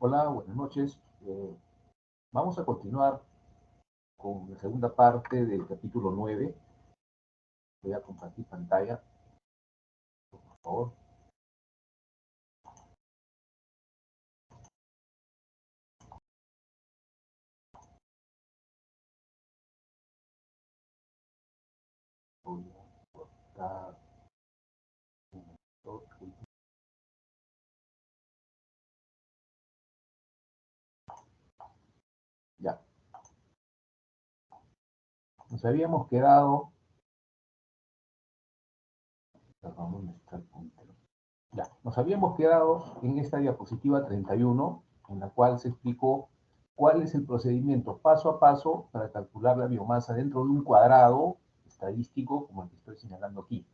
Hola, buenas noches. Vamos a continuar con la segunda parte del capítulo 9. Voy a compartir pantalla, por favor. Voy a cortar un momento. Ya. Nos habíamos quedado... Perdón, ¿dónde está el puntero? Ya. Nos habíamos quedado en esta diapositiva 31, en la cual se explicó cuál es el procedimiento paso a paso para calcular la biomasa dentro de un cuadrado estadístico como el que estoy señalando aquí.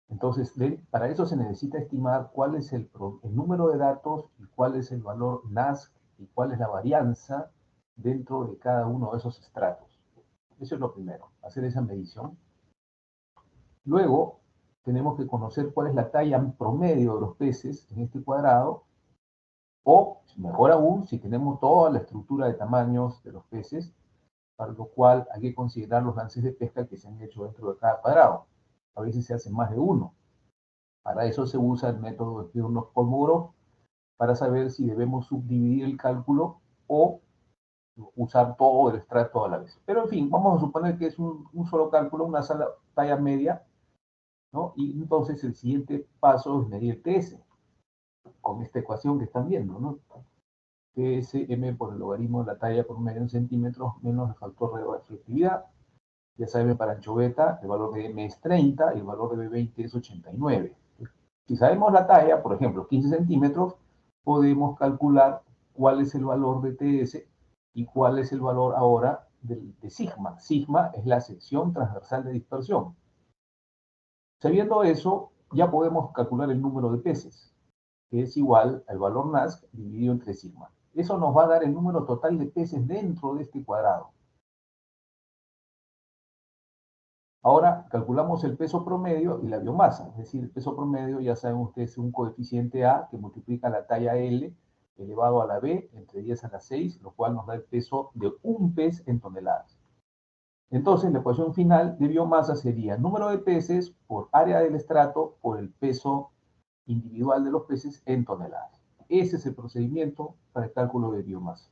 Entonces, para eso se necesita estimar cuál es el número de datos y cuál es el valor NASC y cuál es la varianza dentro de cada uno de esos estratos. Eso es lo primero, hacer esa medición. Luego, tenemos que conocer cuál es la talla promedio de los peces en este cuadrado, o, mejor aún, si tenemos toda la estructura de tamaños de los peces, para lo cual hay que considerar los lances de pesca que se han hecho dentro de cada cuadrado. A veces se hacen más de uno. Para eso se usa el método de Smirnov-Kolmogorov para saber si debemos subdividir el cálculo o usar todo el estrato a la vez. Pero en fin, vamos a suponer que es un solo cálculo, una sola talla media, ¿no? Y entonces el siguiente paso es medir TS, con esta ecuación que están viendo, ¿no? TSM por el logaritmo de la talla por medio en centímetros menos el factor de reflectividad. Ya saben, para anchoveta el valor de M es 30 y el valor de B20 es 89. Si sabemos la talla, por ejemplo, 15 centímetros, podemos calcular cuál es el valor de TS y cuál es el valor ahora de sigma. Sigma es la sección transversal de dispersión. Sabiendo eso, ya podemos calcular el número de peces, que es igual al valor NASC dividido entre sigma. Eso nos va a dar el número total de peces dentro de este cuadrado. Ahora calculamos el peso promedio y la biomasa, es decir, el peso promedio, ya saben ustedes, es un coeficiente A que multiplica la talla L elevado a la B entre 10 a la 6, lo cual nos da el peso de un pez en toneladas. Entonces, la ecuación final de biomasa sería número de peces por área del estrato por el peso individual de los peces en toneladas. Ese es el procedimiento para el cálculo de biomasa.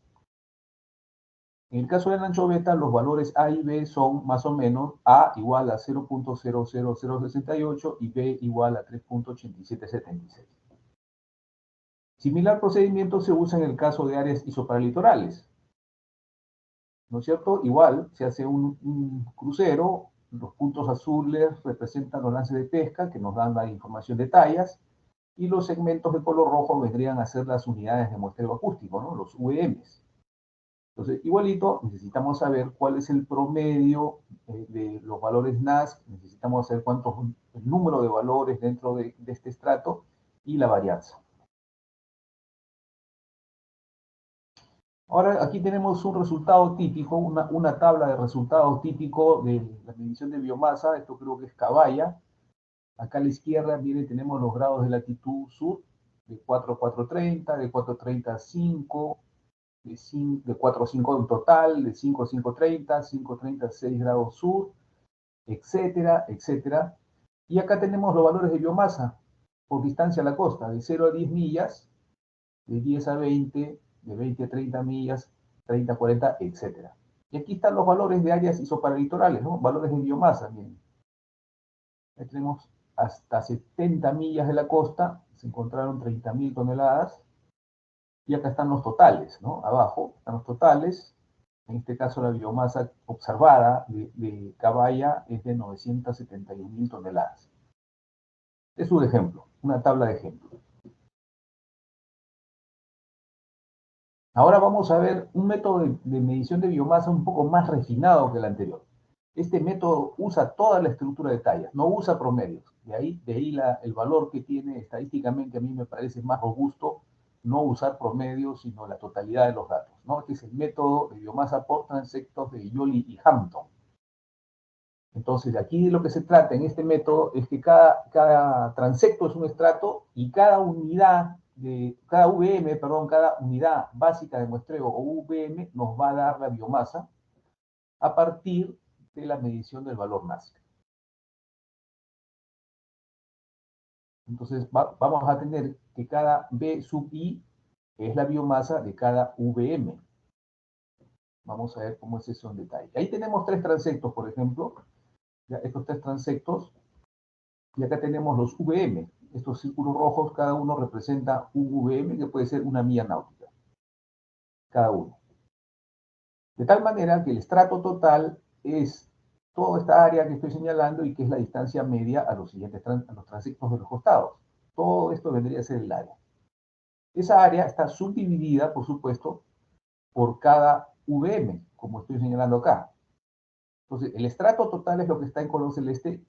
En el caso de la anchoveta, los valores A y B son más o menos A igual a 0.00068 y B igual a 3.8776. Similar procedimiento se usa en el caso de áreas isoparalitorales. ¿No es cierto? Igual, se hace un crucero, los puntos azules representan los lances de pesca que nos dan la información de tallas, y los segmentos de color rojo vendrían a ser las unidades de muestreo acústico, ¿no? Los UEMs. Entonces, igualito, necesitamos saber cuál es el promedio de los valores NASC, necesitamos saber cuánto es el número de valores dentro de este estrato y la varianza. Ahora, aquí tenemos un resultado típico, una tabla de resultados típico de la medición de biomasa. Esto creo que es Cabaya. Acá a la izquierda, miren, tenemos los grados de latitud sur, de 4 a 430, de 430 a 5, de 4 a 5 en total, de 5 a 530, 530 a 6 grados sur, etcétera, etcétera. Y acá tenemos los valores de biomasa por distancia a la costa, de 0 a 10 millas, de 10 a 20, de 20 a 30 millas, 30 a 40, etcétera. Y aquí están los valores de áreas isoparalitorales, ¿no? Valores de biomasa, miren. Aquí tenemos hasta 70 millas de la costa, se encontraron 30.000 toneladas. Y acá están los totales, ¿no? Abajo están los totales. En este caso, la biomasa observada de Cabaya es de 971.000 toneladas. Es un ejemplo, una tabla de ejemplo. Ahora vamos a ver un método de medición de biomasa un poco más refinado que el anterior. Este método usa toda la estructura de tallas, no usa promedios. De ahí el valor que tiene estadísticamente a mí me parece más robusto no usar promedios, sino la totalidad de los datos, ¿no? Este es el método de biomasa por transectos de Yoli y Hampton. Entonces, de aquí de lo que se trata en este método es que cada transecto es un estrato y cada unidad cada VM, perdón, cada unidad básica de muestreo o VM nos va a dar la biomasa a partir de la medición del valor NASC. Entonces vamos a tener que cada B sub I es la biomasa de cada VM. Vamos a ver cómo es eso en detalle. Ahí tenemos tres transectos, por ejemplo. Ya, estos tres transectos. Y acá tenemos los VM. Estos círculos rojos, cada uno representa un VM que puede ser una milla náutica. Cada uno. De tal manera que el estrato total es toda esta área que estoy señalando y que es la distancia media a los siguientes a los transectos de los costados. Todo esto vendría a ser el área. Esa área está subdividida, por supuesto, por cada VM, como estoy señalando acá. Entonces, el estrato total es lo que está en color celeste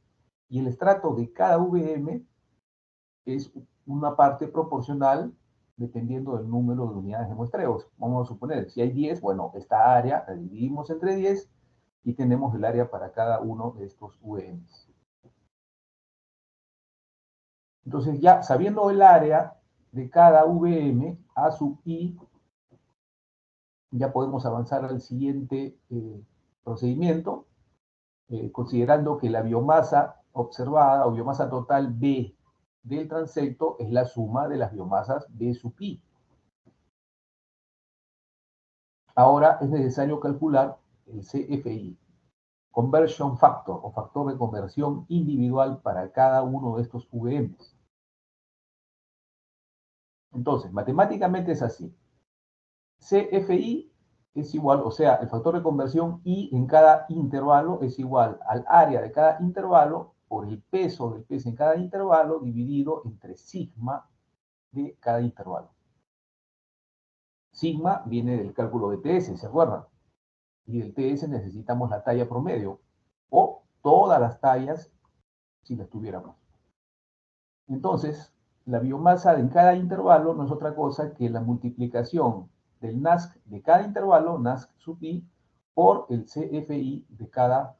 y el estrato de cada VM es una parte proporcional dependiendo del número de unidades de muestreos. Vamos a suponer, si hay 10, bueno, esta área la dividimos entre 10 y tenemos el área para cada uno de estos VMs. Entonces, ya sabiendo el área de cada VM, A sub I, ya podemos avanzar al siguiente procedimiento, considerando que la biomasa observada o biomasa total B del transecto es la suma de las biomasas B sub I. Ahora es necesario calcular el CFI, Conversion Factor o factor de conversión individual para cada uno de estos VMs. Entonces, matemáticamente es así. CFI es igual, o sea, el factor de conversión I en cada intervalo es igual al área de cada intervalo por el peso del pez en cada intervalo dividido entre sigma de cada intervalo. Sigma viene del cálculo de TS, ¿se acuerdan? Y del TS necesitamos la talla promedio o todas las tallas si las tuviéramos. Entonces, la biomasa en cada intervalo no es otra cosa que la multiplicación del NASC de cada intervalo, NASC sub I, por el CFI de cada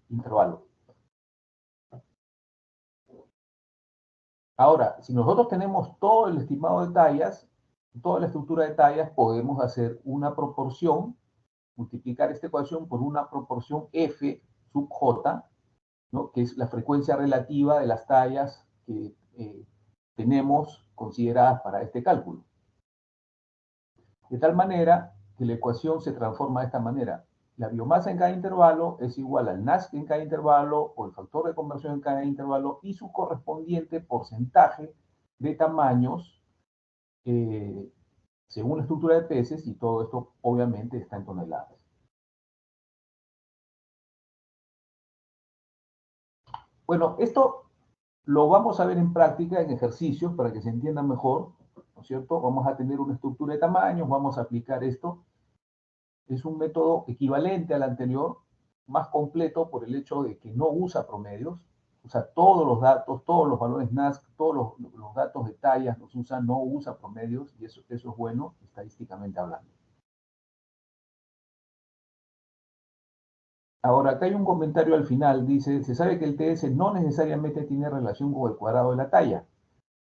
intervalo. Ahora, si nosotros tenemos todo el estimado de tallas, toda la estructura de tallas, podemos hacer una proporción, multiplicar esta ecuación por una proporción F sub J, ¿no? Que es la frecuencia relativa de las tallas que tenemos consideradas para este cálculo. De tal manera que la ecuación se transforma de esta manera. La biomasa en cada intervalo es igual al NASC en cada intervalo o el factor de conversión en cada intervalo y su correspondiente porcentaje de tamaños según la estructura de peces, y todo esto obviamente está en toneladas. Bueno, esto lo vamos a ver en práctica, en ejercicios, para que se entienda mejor, ¿no es cierto? Vamos a tener una estructura de tamaños, vamos a aplicar esto. Es un método equivalente al anterior, más completo por el hecho de que no usa promedios, usa todos los datos, todos los valores NASC, todos los datos de tallas los usa, no usa promedios, y eso es bueno estadísticamente hablando. Ahora, acá hay un comentario al final, dice, se sabe que el TS no necesariamente tiene relación con el cuadrado de la talla,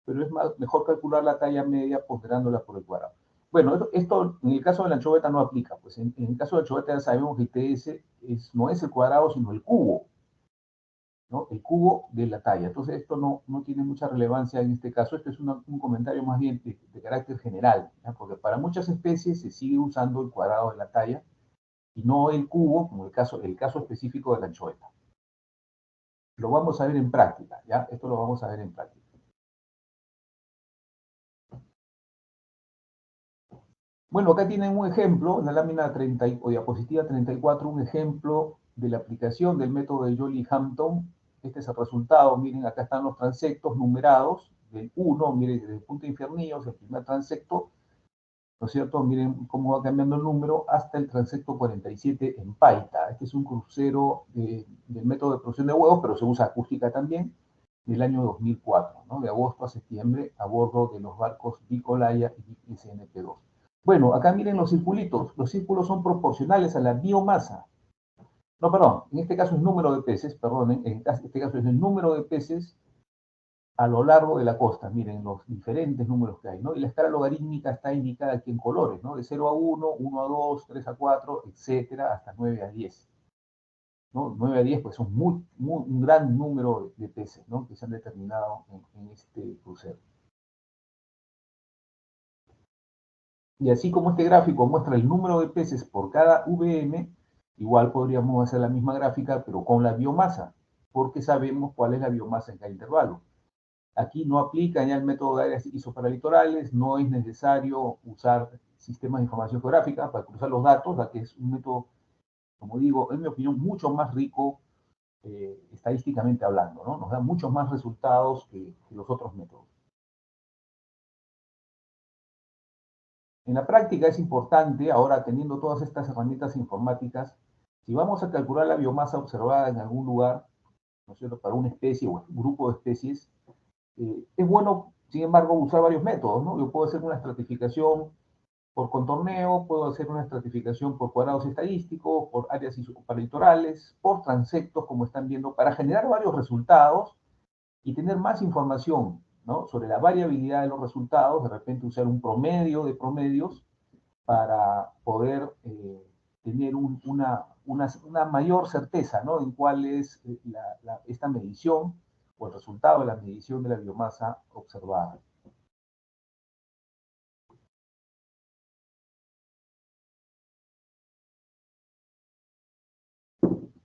pero es mejor calcular la talla media ponderándola por el cuadrado. Bueno, esto en el caso de la anchoveta no aplica, pues en el caso de la anchoveta ya sabemos que el TS no es el cuadrado, sino el cubo, ¿no? El cubo de la talla. Entonces esto no tiene mucha relevancia en este caso, este es un comentario más bien de carácter general, ¿ya? Porque para muchas especies se sigue usando el cuadrado de la talla, y no el cubo, como el caso específico de la anchoveta. Lo vamos a ver en práctica, ¿ya? Esto lo vamos a ver en práctica. Bueno, acá tienen un ejemplo, en la lámina 30 o diapositiva 34, un ejemplo de la aplicación del método de Joly-Hampton. Este es el resultado, miren, acá están los transectos numerados, del 1, miren, desde el punto de Infernillos, el primer transecto, ¿no es cierto? Miren cómo va cambiando el número hasta el transecto 47 en Paita. Este es un crucero del método de producción de huevos, pero se usa acústica también, del año 2004, ¿no? De agosto a septiembre, a bordo de los barcos Bicolaya y SNP2. Bueno, acá miren los circulitos. Los círculos son proporcionales a la biomasa. No, perdón, en este caso es número de peces, perdón, en este caso es el número de peces a lo largo de la costa. Miren los diferentes números que hay, ¿no? Y la escala logarítmica está indicada aquí en colores, ¿no? De 0 a 1, 1 a 2, 3 a 4, etcétera, hasta 9 a 10. ¿No? 9 a 10 pues son un gran número de peces, ¿no? Que se han determinado en este crucero. Y así como este gráfico muestra el número de peces por cada VM, igual podríamos hacer la misma gráfica, pero con la biomasa, porque sabemos cuál es la biomasa en cada intervalo. Aquí no aplica ya el método de áreas isopáralitorales, no es necesario usar sistemas de información geográfica para cruzar los datos, ya que es un método, como digo, en mi opinión, mucho más rico estadísticamente hablando, ¿no? Nos da muchos más resultados que los otros métodos. En la práctica es importante, ahora teniendo todas estas herramientas informáticas, si vamos a calcular la biomasa observada en algún lugar, ¿no es cierto?, para una especie o un grupo de especies, es bueno, sin embargo, usar varios métodos, ¿no? Yo puedo hacer una estratificación por contorneo, puedo hacer una estratificación por cuadrados estadísticos, por áreas isopáralitorales, por transectos, como están viendo, para generar varios resultados y tener más información, ¿no?, sobre la variabilidad de los resultados, de repente usar un promedio de promedios para poder tener una mayor certeza, ¿no?, en cuál es esta medición o el resultado de la medición de la biomasa observada.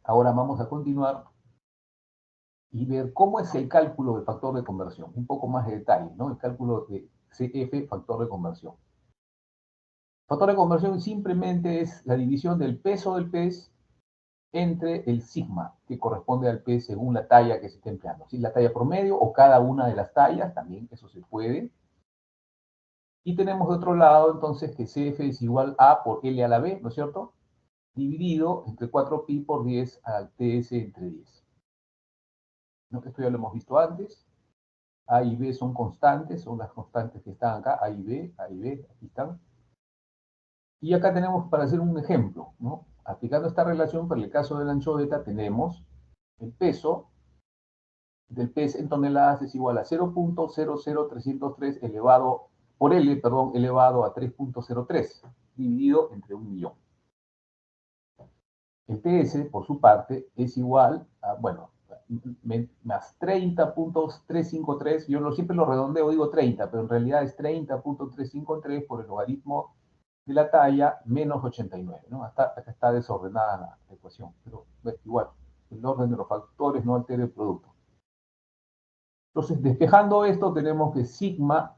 Ahora vamos a continuar y ver cómo es el cálculo del factor de conversión, un poco más de detalle, ¿no? El cálculo de CF, factor de conversión. Factor de conversión simplemente es la división del peso del pez entre el sigma, que corresponde al pez según la talla que se esté empleando. ¿Sí? La talla promedio o cada una de las tallas, también eso se puede. Y tenemos de otro lado, entonces, que CF es igual a por L a la B, ¿no es cierto?, dividido entre 4pi por 10 al TS entre 10. ¿No? Esto ya lo hemos visto antes. A y B son constantes, son las constantes que están acá, A y B, aquí están. Y acá tenemos para hacer un ejemplo, ¿no? Aplicando esta relación, para el caso de la anchoveta, tenemos el peso del pez en toneladas es igual a 0.00303 elevado por L, perdón, elevado a 3.03, dividido entre 1.000.000. El TS, por su parte, es igual a, bueno, más 30.353, yo siempre lo redondeo, digo 30, pero en realidad es 30.353 por el logaritmo de la talla menos 89, ¿no? Acá está desordenada la ecuación, pero igual, el orden de los factores no altera el producto. Entonces, despejando esto, tenemos que sigma,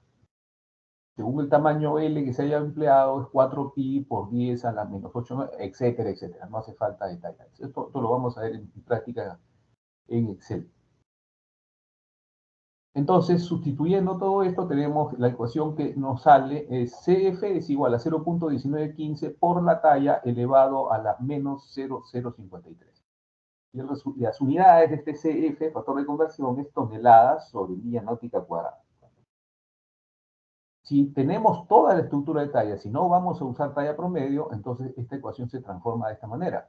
según el tamaño L que se haya empleado, es 4pi por 10 a la menos 8, etcétera, etcétera. No hace falta detallar. Esto lo vamos a ver en práctica en Excel. Entonces, sustituyendo todo esto, tenemos la ecuación que nos sale, es CF es igual a 0.1915 por la talla elevado a la menos 0.053. Y las unidades de este CF, factor de conversión, es toneladas sobre milla náutica cuadrada. Si tenemos toda la estructura de talla, si no vamos a usar talla promedio, entonces esta ecuación se transforma de esta manera.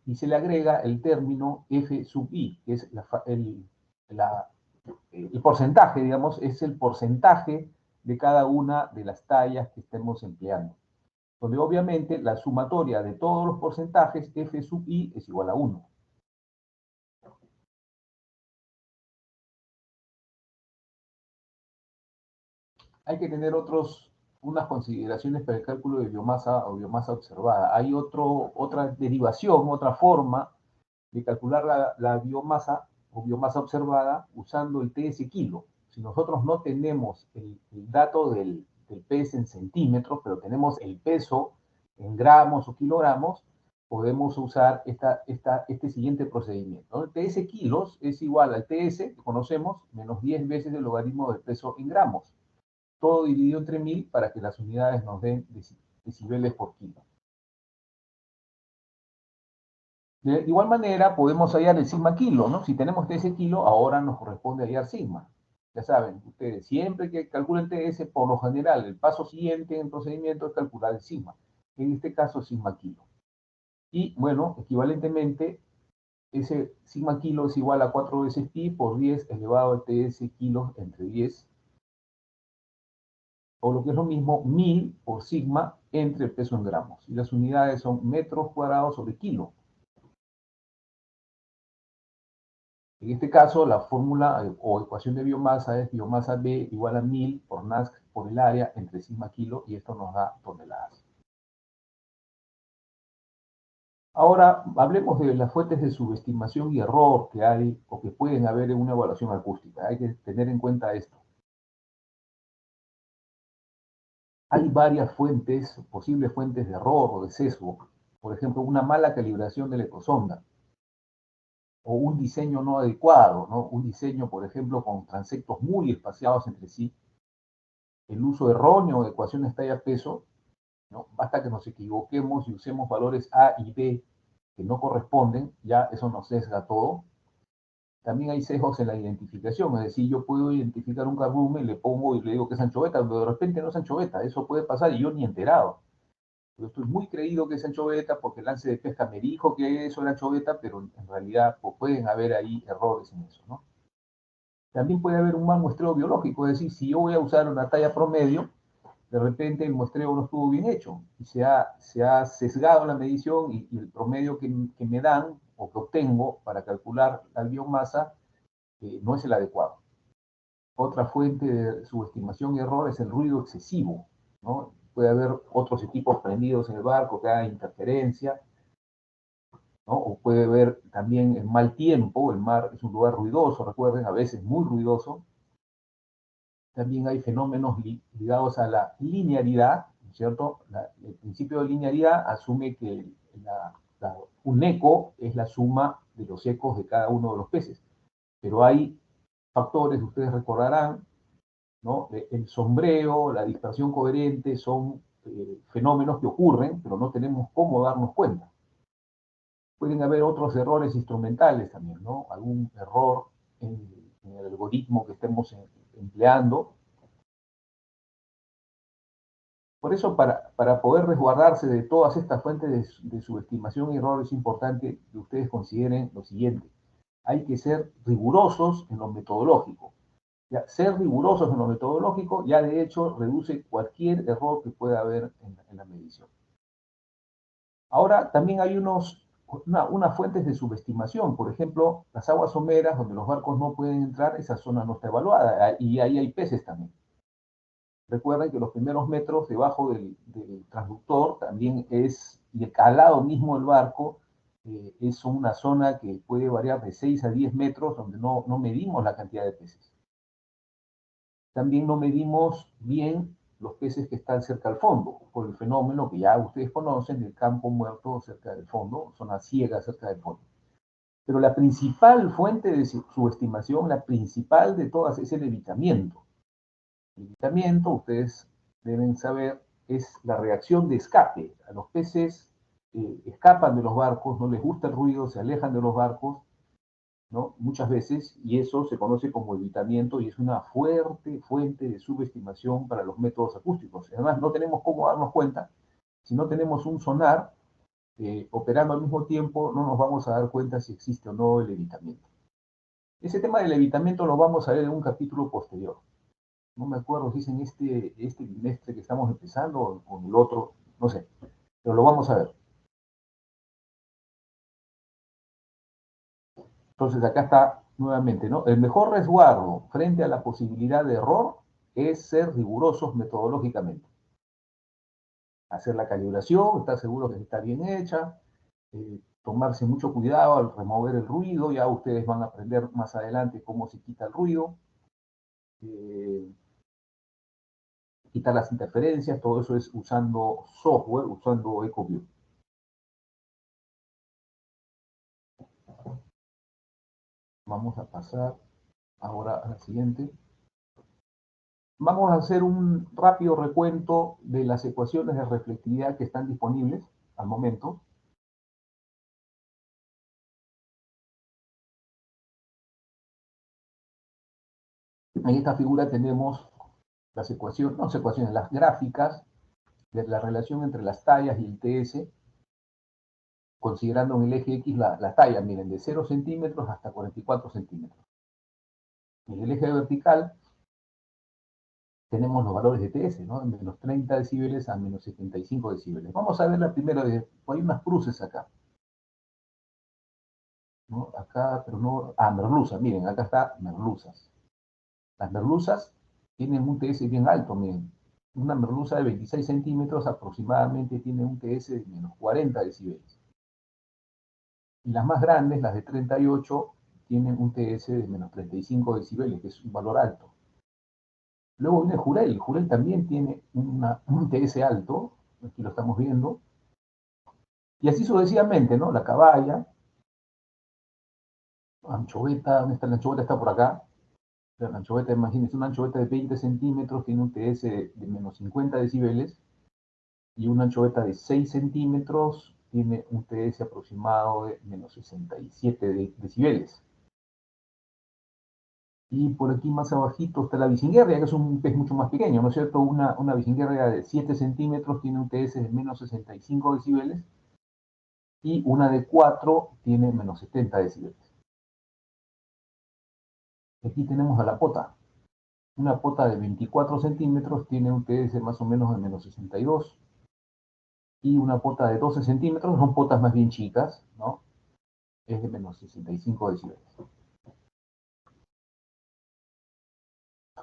Y se le agrega el término F sub I, que es el porcentaje, digamos, es el porcentaje de cada una de las tallas que estemos empleando. Donde obviamente la sumatoria de todos los porcentajes, F sub I, es igual a 1. Hay que tener unas consideraciones para el cálculo de biomasa o biomasa observada. Hay otra derivación, otra forma de calcular la biomasa o biomasa observada usando el TS kilo. Si nosotros no tenemos el dato del peso en centímetros, pero tenemos el peso en gramos o kilogramos, podemos usar este siguiente procedimiento, ¿no? El TS kilos es igual al TS, que conocemos, menos 10 veces el logaritmo del peso en gramos. Todo dividido entre 1000 para que las unidades nos den decibeles por kilo. De igual manera, podemos hallar el sigma kilo, ¿no? Si tenemos TS kilo, ahora nos corresponde hallar sigma. Ya saben, ustedes, siempre que calculen TS, por lo general, el paso siguiente en el procedimiento es calcular el sigma. En este caso, sigma kilo. Y, bueno, equivalentemente, ese sigma kilo es igual a 4 veces pi por 10 elevado a ts kilos entre 10, o lo que es lo mismo, 1000 por sigma entre el peso en gramos. Y las unidades son metros cuadrados sobre kilo. En este caso, la fórmula o ecuación de biomasa es biomasa B igual a 1000 por NASC por el área entre sigma kilo, y esto nos da toneladas. Ahora, hablemos de las fuentes de subestimación y error que hay o que pueden haber en una evaluación acústica. Hay que tener en cuenta esto. Hay varias fuentes, posibles fuentes de error o de sesgo. Por ejemplo, una mala calibración de la ecosonda, o un diseño no adecuado, ¿no? Un diseño, por ejemplo, con transectos muy espaciados entre sí, el uso erróneo de ecuaciones talla-peso, ¿no? Basta que nos equivoquemos y usemos valores A y B que no corresponden, ya eso nos sesga todo. También hay sesgos en la identificación, es decir, yo puedo identificar un cardumen, le pongo y le digo que es anchoveta, pero de repente no es anchoveta, eso puede pasar y yo ni enterado. Yo estoy muy creído que es anchoveta porque el lance de pesca me dijo que eso era anchoveta, pero en realidad pues, pueden haber ahí errores en eso, ¿no? También puede haber un mal muestreo biológico, es decir, si yo voy a usar una talla promedio, de repente el muestreo no estuvo bien hecho y se ha sesgado la medición y el promedio que me dan o que obtengo para calcular la biomasa no es el adecuado. Otra fuente de subestimación y error es el ruido excesivo, ¿no? Puede haber otros equipos prendidos en el barco que hagan interferencia, ¿no? O puede haber también el mal tiempo, el mar es un lugar ruidoso, recuerden, a veces muy ruidoso. También hay fenómenos ligados a la linearidad, ¿cierto? El principio de linearidad asume que un eco es la suma de los ecos de cada uno de los peces, pero hay factores, ustedes recordarán, ¿no? El sombreo, la dispersión coherente son fenómenos que ocurren, pero no tenemos cómo darnos cuenta. Pueden haber otros errores instrumentales también, ¿no? Algún error en el algoritmo que estemos empleando. Por eso, para poder resguardarse de todas estas fuentes de subestimación y error, es importante que ustedes consideren lo siguiente. Hay que ser rigurosos en lo metodológico. Ya, ser rigurosos en lo metodológico ya de hecho reduce cualquier error que pueda haber en la medición. Ahora también hay unas fuentes de subestimación, por ejemplo, las aguas someras donde los barcos no pueden entrar, esa zona no está evaluada y ahí hay peces también. Recuerden que los primeros metros debajo del transductor también y el calado mismo del barco es una zona que puede variar de 6 a 10 metros donde no medimos la cantidad de peces. También no medimos bien los peces que están cerca al fondo, por el fenómeno que ya ustedes conocen del campo muerto cerca del fondo, zona ciega cerca del fondo. Pero la principal fuente de subestimación, la principal de todas, es el levitamiento. El levitamiento, ustedes deben saber, es la reacción de escape. A los peces escapan de los barcos, no les gusta el ruido, se alejan de los barcos, ¿no? Muchas veces, y eso se conoce como evitamiento y es una fuerte fuente de subestimación para los métodos acústicos. Además, no tenemos cómo darnos cuenta. Si no tenemos un sonar operando al mismo tiempo, no nos vamos a dar cuenta si existe o no el evitamiento. Ese tema del evitamiento lo vamos a ver en un capítulo posterior. No me acuerdo si es en este trimestre que estamos empezando o en el otro, no sé, pero lo vamos a ver. Entonces acá está nuevamente, ¿no? El mejor resguardo frente a la posibilidad de error es ser rigurosos metodológicamente. Hacer la calibración, estar seguro que está bien hecha, tomarse mucho cuidado al remover el ruido, ya ustedes van a aprender más adelante cómo se quita el ruido, quitar las interferencias, todo eso es usando software, usando EcoView. Vamos a pasar ahora a la siguiente. Vamos a hacer un rápido recuento de las ecuaciones de reflectividad que están disponibles al momento. En esta figura tenemos las ecuaciones, no las ecuaciones, las gráficas de la relación entre las tallas y el TS considerando en el eje X la talla, miren, de 0 centímetros hasta 44 centímetros. En el eje vertical tenemos los valores de TS, ¿no? De menos 30 decibeles a menos 75 decibeles. Vamos a ver la primera vez. Hay unas cruces acá, ¿no? Acá, pero no... Ah, merluzas, miren, acá está merluzas. Las merluzas tienen un TS bien alto, miren. Una merluza de 26 centímetros aproximadamente tiene un TS de menos 40 decibeles. Y las más grandes, las de 38, tienen un TS de menos 35 decibeles, que es un valor alto. Luego viene Jurel. Jurel también tiene un TS alto, aquí lo estamos viendo. Y así sucesivamente, ¿no? La caballa, anchoveta, ¿dónde está la anchoveta? Está por acá. La anchoveta, imagínense, una anchoveta de 20 centímetros tiene un TS de menos 50 decibeles. Y una anchoveta de 6 centímetros tiene un TS aproximado de menos 67 decibeles. Y por aquí más abajito está la vicinguerria, que es un pez mucho más pequeño, ¿no es cierto? Una vicinguerria de 7 centímetros tiene un TS de menos 65 decibeles y una de 4 tiene menos 70 decibeles. Aquí tenemos a la pota. Una pota de 24 centímetros tiene un TS más o menos de menos 62 y una pota de 12 centímetros, son potas más bien chicas, ¿no? Es de menos 65 decibeles.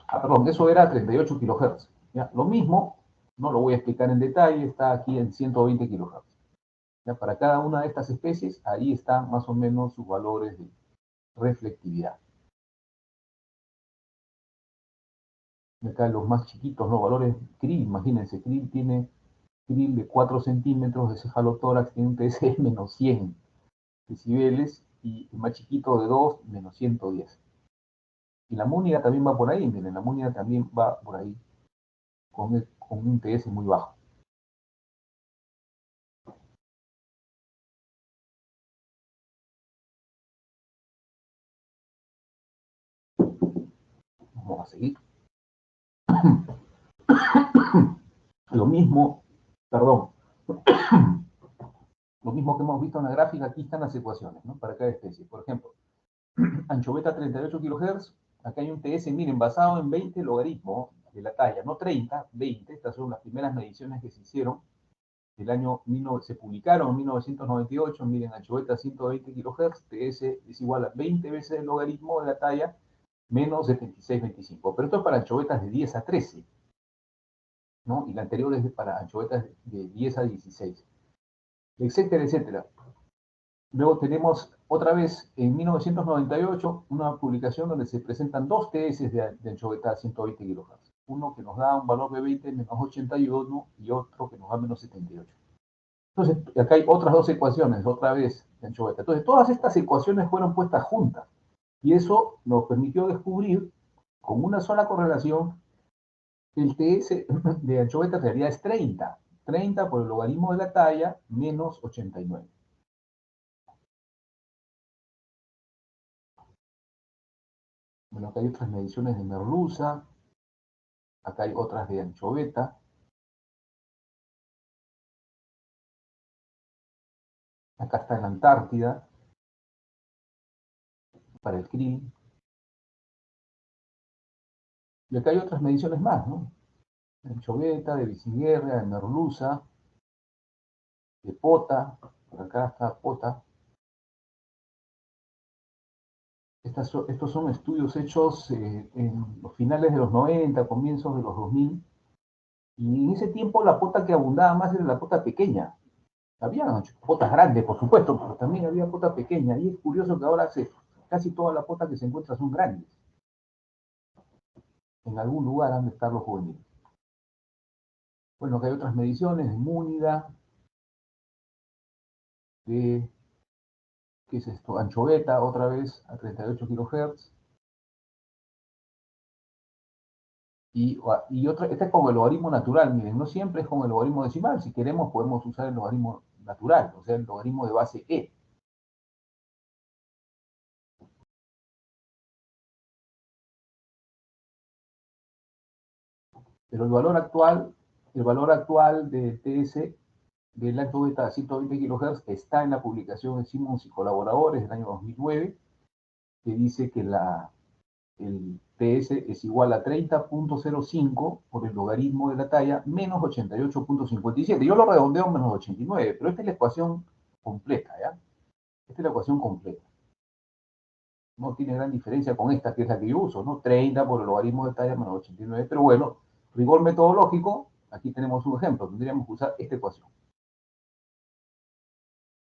Ah, perdón, eso era 38 kHz. ¿Ya? Lo mismo, no lo voy a explicar en detalle, está aquí en 120 kHz. ¿Ya? Para cada una de estas especies, ahí están más o menos sus valores de reflectividad. Acá los más chiquitos, los valores krill, imagínense, krill de 4 centímetros de cefalotórax, tiene un TS de menos 100 decibeles, y el más chiquito de 2, menos 110. Y la múnida también va por ahí, miren, la múnida también va por ahí, con un TS muy bajo. Vamos a seguir. Lo mismo, perdón, lo mismo que hemos visto en la gráfica, aquí están las ecuaciones, ¿no? Para cada especie. Por ejemplo, anchoveta 38 kHz, acá hay un TS, miren, basado en 20 logaritmos de la talla, no 30, 20. Estas son las primeras mediciones que se hicieron del año, se publicaron en 1998, miren, anchoveta 120 kHz, TS es igual a 20 veces el logaritmo de la talla menos 76,25. Pero esto es para anchovetas de 10 a 13, ¿no? Y la anterior es para anchovetas de 10 a 16, etcétera, etcétera. Luego tenemos otra vez en 1998 una publicación donde se presentan dos TS de anchoveta a 120 kHz. Uno que nos da un valor de 20 menos 81 y otro que nos da menos 78. Entonces, acá hay otras dos ecuaciones, otra vez de anchoveta. Entonces, todas estas ecuaciones fueron puestas juntas y eso nos permitió descubrir con una sola correlación el TS de anchoveta en realidad es 30. 30 por el logaritmo de la talla menos 89. Bueno, acá hay otras mediciones de merluza, acá hay otras de anchoveta, acá está en la Antártida, para el krill, y acá hay otras mediciones más, ¿no? De anchoveta, de vicinguerra, de merluza, de pota, por acá está pota. Estos son estudios hechos en los finales de los 90, comienzos de los 2000, y en ese tiempo la pota que abundaba más era la pota pequeña. Había potas grandes, por supuesto, pero también había pota pequeña, y es curioso que ahora casi todas las potas que se encuentran son grandes. En algún lugar han de estar los juveniles. Bueno, que hay otras mediciones de múnida, de, ¿qué es esto? Anchoveta, otra vez, a 38 kHz. Y otra, este es con el logaritmo natural, miren, no siempre es con el logaritmo decimal. Si queremos, podemos usar el logaritmo natural, o sea, el logaritmo de base E. Pero el valor actual de TS del ancho beta a 120 kHz está en la publicación de Simmons y colaboradores del año 2009, que dice que el TS es igual a 30.05 por el logaritmo de la talla menos 88.57. Yo lo redondeo menos 89, pero esta es la ecuación completa, ¿ya? Esta es la ecuación completa. No tiene gran diferencia con esta, que es la que yo uso, ¿no? 30 por el logaritmo de talla menos 89, pero bueno, rigor metodológico, aquí tenemos un ejemplo, tendríamos que usar esta ecuación.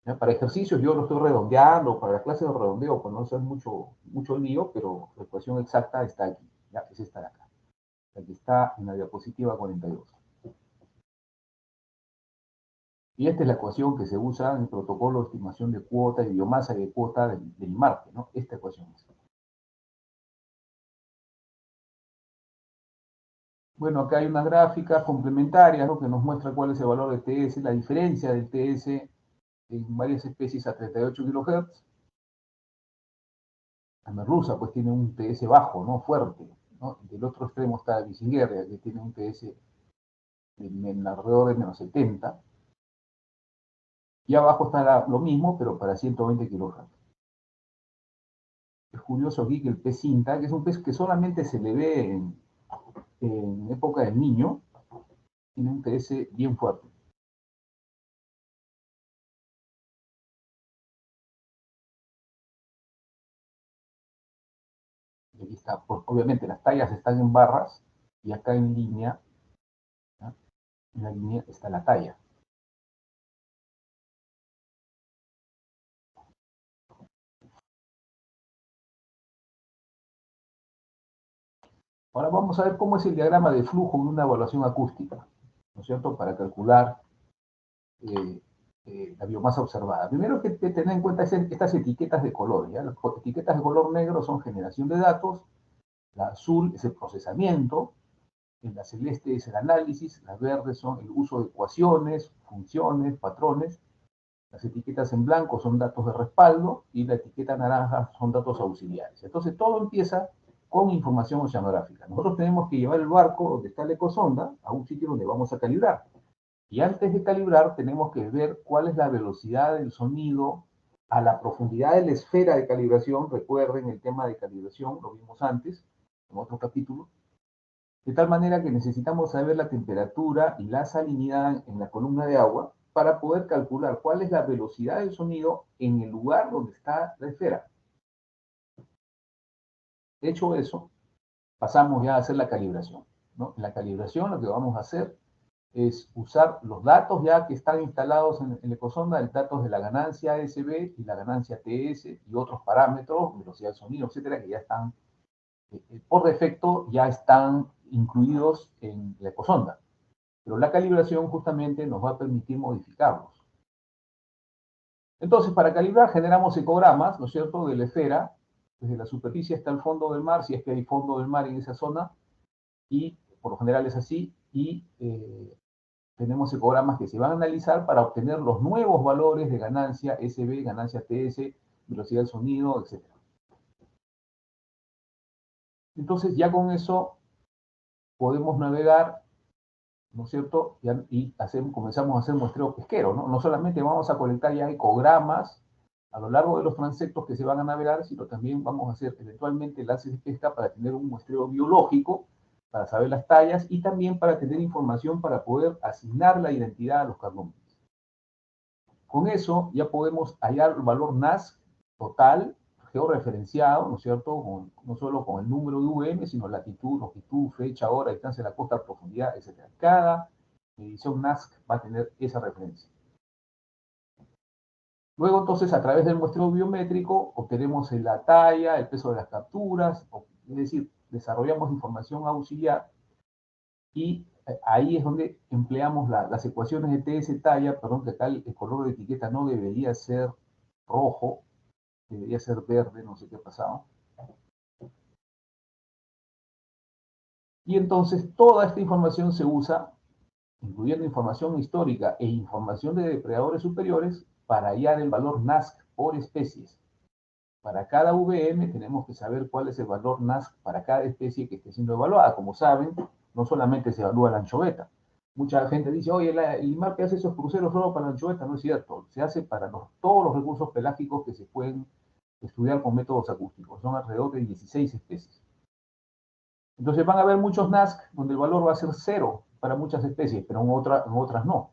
¿Ya? Para ejercicios yo lo estoy redondeando, para las clases de redondeo, pues no es mucho lío, pero la ecuación exacta está aquí, ¿ya? Es esta de acá. Aquí está en la diapositiva 42. Y esta es la ecuación que se usa en el protocolo de estimación de cuota y biomasa de cuota del IMARPE, ¿no? Esta ecuación es. Bueno, acá hay unas gráficas complementarias, ¿no?, que nos muestra cuál es el valor de TS, la diferencia del TS en varias especies a 38 kHz. La merluza pues tiene un TS bajo, ¿no?, fuerte, ¿no? Del otro extremo está la Bisinguerria, que tiene un TS en alrededor de menos 70. Y abajo está lo mismo, pero para 120 kHz. Es curioso aquí que el pez cinta, que es un pez que solamente se le ve en época del Niño, tiene un TS bien fuerte. Y aquí está, pues, obviamente las tallas están en barras, y acá en línea, ¿no?, en la línea está la talla. Ahora vamos a ver cómo es el diagrama de flujo en una evaluación acústica, ¿no es cierto?, para calcular eh, la biomasa observada. Primero que tener en cuenta estas etiquetas de color, ¿ya? Las etiquetas de color negro son generación de datos, la azul es el procesamiento, la celeste es el análisis, las verdes son el uso de ecuaciones, funciones, patrones, las etiquetas en blanco son datos de respaldo y la etiqueta naranja son datos auxiliares. Entonces todo empieza con información oceanográfica. Nosotros tenemos que llevar el barco donde está la ecosonda a un sitio donde vamos a calibrar. Y antes de calibrar tenemos que ver cuál es la velocidad del sonido a la profundidad de la esfera de calibración. Recuerden el tema de calibración, lo vimos antes en otro capítulo. De tal manera que necesitamos saber la temperatura y la salinidad en la columna de agua para poder calcular cuál es la velocidad del sonido en el lugar donde está la esfera. Hecho eso, pasamos ya a hacer la calibración, ¿no? En la calibración lo que vamos a hacer es usar los datos ya que están instalados en la ecosonda, el datos de la ganancia ASB y la ganancia TS y otros parámetros, velocidad del sonido, etcétera, que ya están, por defecto, ya están incluidos en la ecosonda. Pero la calibración justamente nos va a permitir modificarlos. Entonces, para calibrar generamos ecogramas, ¿no es cierto?, de la esfera, desde la superficie hasta el fondo del mar, si es que hay fondo del mar en esa zona, y por lo general es así, y tenemos ecogramas que se van a analizar para obtener los nuevos valores de ganancia SB, ganancia TS, velocidad del sonido, etc. Entonces ya con eso podemos navegar, ¿no es cierto? Y comenzamos a hacer muestreo pesquero, ¿no? No solamente vamos a colectar ya ecogramas a lo largo de los transectos que se van a navegar, sino también vamos a hacer eventualmente lances de pesca para tener un muestreo biológico, para saber las tallas y también para tener información para poder asignar la identidad a los carbómetros. Con eso ya podemos hallar el valor NASC total, georreferenciado, ¿no es cierto?, no solo con el número de VM, sino latitud, longitud, fecha, hora, distancia de la costa, profundidad, etc. Cada medición NASC va a tener esa referencia. Luego, entonces, a través del muestreo biométrico, obtenemos la talla, el peso de las capturas, es decir, desarrollamos información auxiliar y ahí es donde empleamos las ecuaciones de TS talla, perdón, que acá el color de etiqueta no debería ser rojo, debería ser verde, no sé qué ha pasado. Y entonces toda esta información se usa, incluyendo información histórica e información de depredadores superiores, para hallar el valor NASC por especies. Para cada VM tenemos que saber cuál es el valor NASC para cada especie que esté siendo evaluada. Como saben, no solamente se evalúa la anchoveta, Mucha gente dice, oye, el IMARPE hace esos cruceros solo para la anchoveta. No es cierto, se hace para todos los recursos pelágicos que se pueden estudiar con métodos acústicos. Son alrededor de 16 especies. Entonces van a haber muchos NASC donde el valor va a ser 0 para muchas especies, pero en otras no.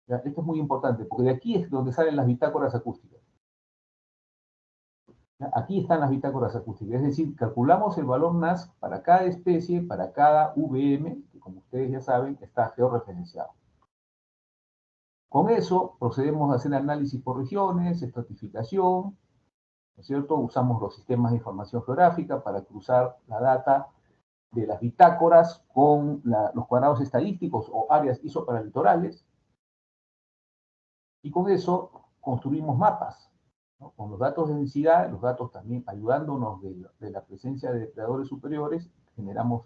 ¿Ya? Esto es muy importante, porque de aquí es donde salen las bitácoras acústicas. ¿Ya? Aquí están las bitácoras acústicas, es decir, calculamos el valor NASC para cada especie, para cada VM, que como ustedes ya saben, está georreferenciado. Con eso procedemos a hacer análisis por regiones, estratificación, ¿no es cierto? Usamos los sistemas de información geográfica para cruzar la data de las bitácoras con los cuadrados estadísticos o áreas isoparalitorales, y con eso construimos mapas, ¿no? Con los datos de densidad, los datos también ayudándonos de la presencia de depredadores superiores, generamos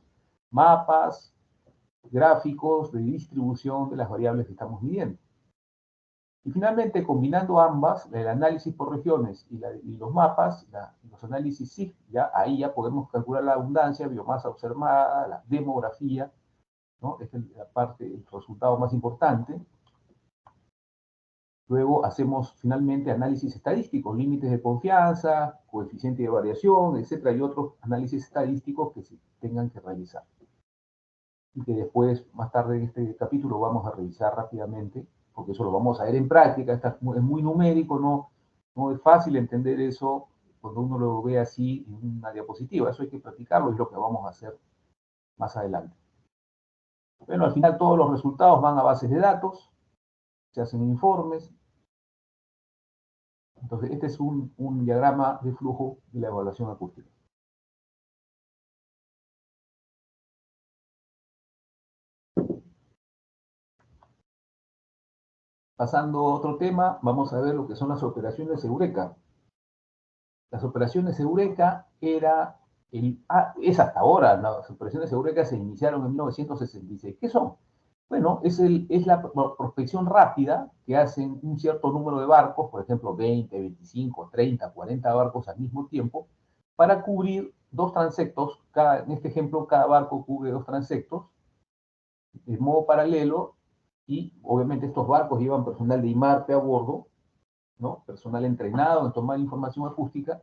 mapas, gráficos de distribución de las variables que estamos midiendo. Y finalmente, combinando ambas, el análisis por regiones y los mapas, los análisis SIG, ahí ya podemos calcular la abundancia, biomasa observada, la demografía, ¿no? Esta es la parte, el resultado más importante. Luego hacemos finalmente análisis estadísticos, límites de confianza, coeficiente de variación, etcétera, y otros análisis estadísticos que se tengan que realizar. Y que después, más tarde en este capítulo, vamos a revisar rápidamente, porque eso lo vamos a ver en práctica, es muy numérico, no es fácil entender eso cuando uno lo ve así en una diapositiva, eso hay que practicarlo y es lo que vamos a hacer más adelante. Bueno, al final todos los resultados van a bases de datos, se hacen informes. Entonces, este es un diagrama de flujo de la evaluación acústica. Pasando a otro tema, vamos a ver lo que son las operaciones Eureka. Las operaciones Eureka es hasta ahora, las operaciones Eureka se iniciaron en 1966. ¿Qué son? Bueno, es la prospección rápida que hacen un cierto número de barcos, por ejemplo, 20, 25, 30, 40 barcos al mismo tiempo, para cubrir dos transectos. En este ejemplo, cada barco cubre dos transectos de modo paralelo, y obviamente estos barcos llevan personal de IMARPE a bordo, ¿no? Personal entrenado en tomar información acústica,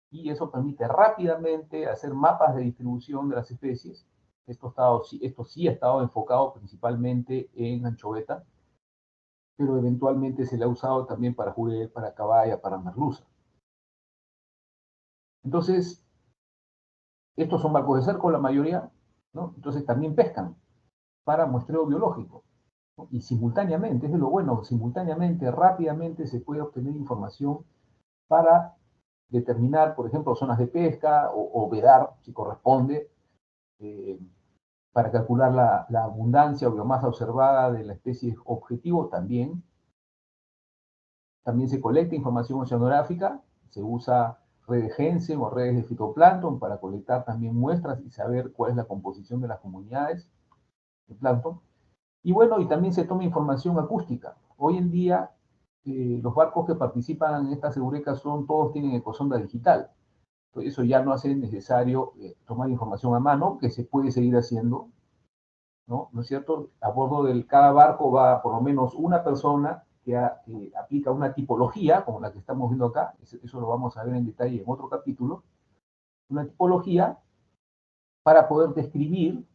y eso permite rápidamente hacer mapas de distribución de las especies. Esto sí ha estado enfocado principalmente en anchoveta, pero eventualmente se le ha usado también para jurel, para caballa, para merluza. Entonces, estos son barcos de cerco la mayoría, ¿no? Entonces también pescan para muestreo biológico. ¿No? Y simultáneamente, es de lo bueno, simultáneamente, rápidamente se puede obtener información para determinar, por ejemplo, zonas de pesca o vedar, si corresponde, para calcular la abundancia o biomasa observada de la especie objetivo también. También se colecta información oceanográfica, se usa redes Jensen o redes de fitoplancton para colectar también muestras y saber cuál es la composición de las comunidades de plancton. Y bueno, y también se toma información acústica. Hoy en día, los barcos que participan en estas eurecas todos tienen ecosonda digital. Eso ya no hace necesario tomar información a mano, que se puede seguir haciendo, ¿no? ¿No es cierto? A bordo de cada barco va por lo menos una persona que aplica una tipología, como la que estamos viendo acá, eso lo vamos a ver en detalle en otro capítulo, una tipología para poder describir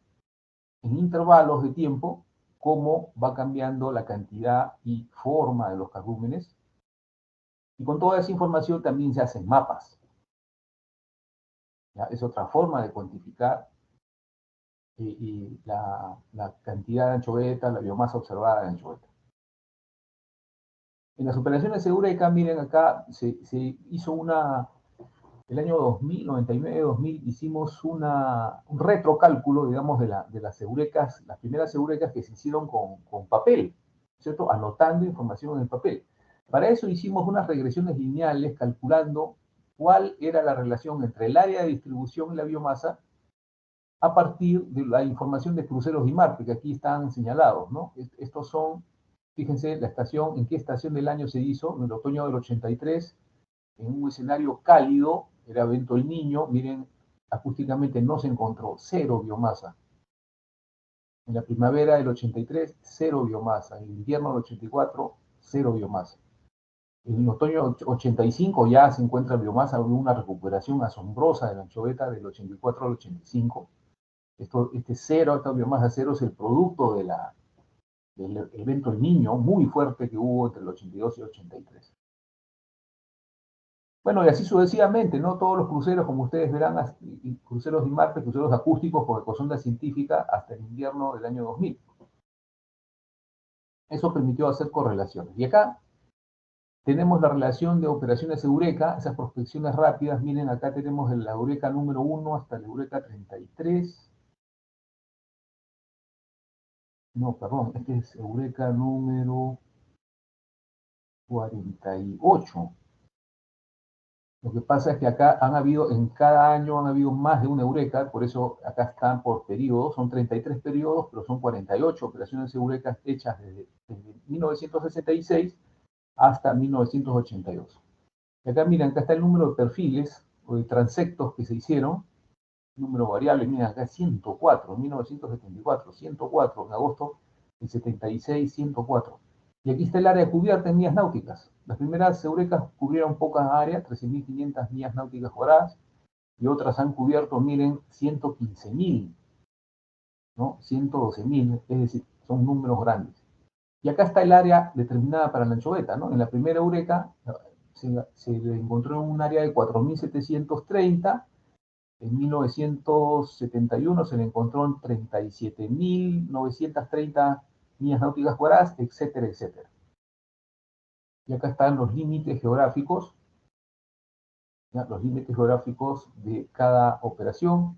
en intervalos de tiempo cómo va cambiando la cantidad y forma de los cardúmenes. Y con toda esa información también se hacen mapas. ¿Ya? Es otra forma de cuantificar la cantidad de anchoveta, la biomasa observada de anchoveta. En las operaciones Eureka, miren acá, se hizo el año 2000, 99-2000, hicimos un retrocálculo, digamos, de las eurecas, las primeras eurecas que se hicieron con papel, ¿cierto? Anotando información en el papel. Para eso hicimos unas regresiones lineales calculando cuál era la relación entre el área de distribución y la biomasa a partir de la información de cruceros IMARPE, que aquí están señalados, ¿no? Estos son, fíjense, en qué estación del año se hizo, en el otoño del 83, en un escenario cálido, era Vento el Niño, miren, acústicamente no se encontró, 0 biomasa. En la primavera del 83, cero biomasa. En el invierno del 84, cero biomasa. En el otoño 85 ya se encuentra biomasa, hubo una recuperación asombrosa de la anchoveta del 84 al 85. Esta biomasa cero es el producto del evento El Niño muy fuerte que hubo entre el 82 y 83. Bueno, y así sucesivamente, ¿no? Todos los cruceros, como ustedes verán, cruceros de Marte, cruceros acústicos con ecosonda científica hasta el invierno del año 2000. Eso permitió hacer correlaciones. Y acá tenemos la relación de operaciones Eureka, esas prospecciones rápidas. Miren, acá tenemos la Eureka número 1 hasta la Eureka 33. No, perdón, este es Eureka número 48. Lo que pasa es que acá en cada año han habido más de una Eureka, por eso acá están por periodos, son 33 periodos, pero son 48 operaciones Eureka hechas desde 1966 hasta 1982. Y acá miren, acá está el número de perfiles o de transectos que se hicieron, número variable, miren acá 104, en 1974, 104, en agosto del 76, 104. Y aquí está el área cubierta en millas náuticas. Las primeras Eurekas cubrieron pocas áreas, 13.500 millas náuticas cuadradas, y otras han cubierto, miren, 115.000, ¿no? 112.000, es decir, son números grandes. Y acá está el área determinada para la anchoveta, ¿no? En la primera Eureka se encontró en un área de 4.730, en 1971 se le encontró en 37.930 millas náuticas cuadradas, etcétera, etcétera. Y acá están los límites geográficos, ¿ya? Los límites geográficos de cada operación.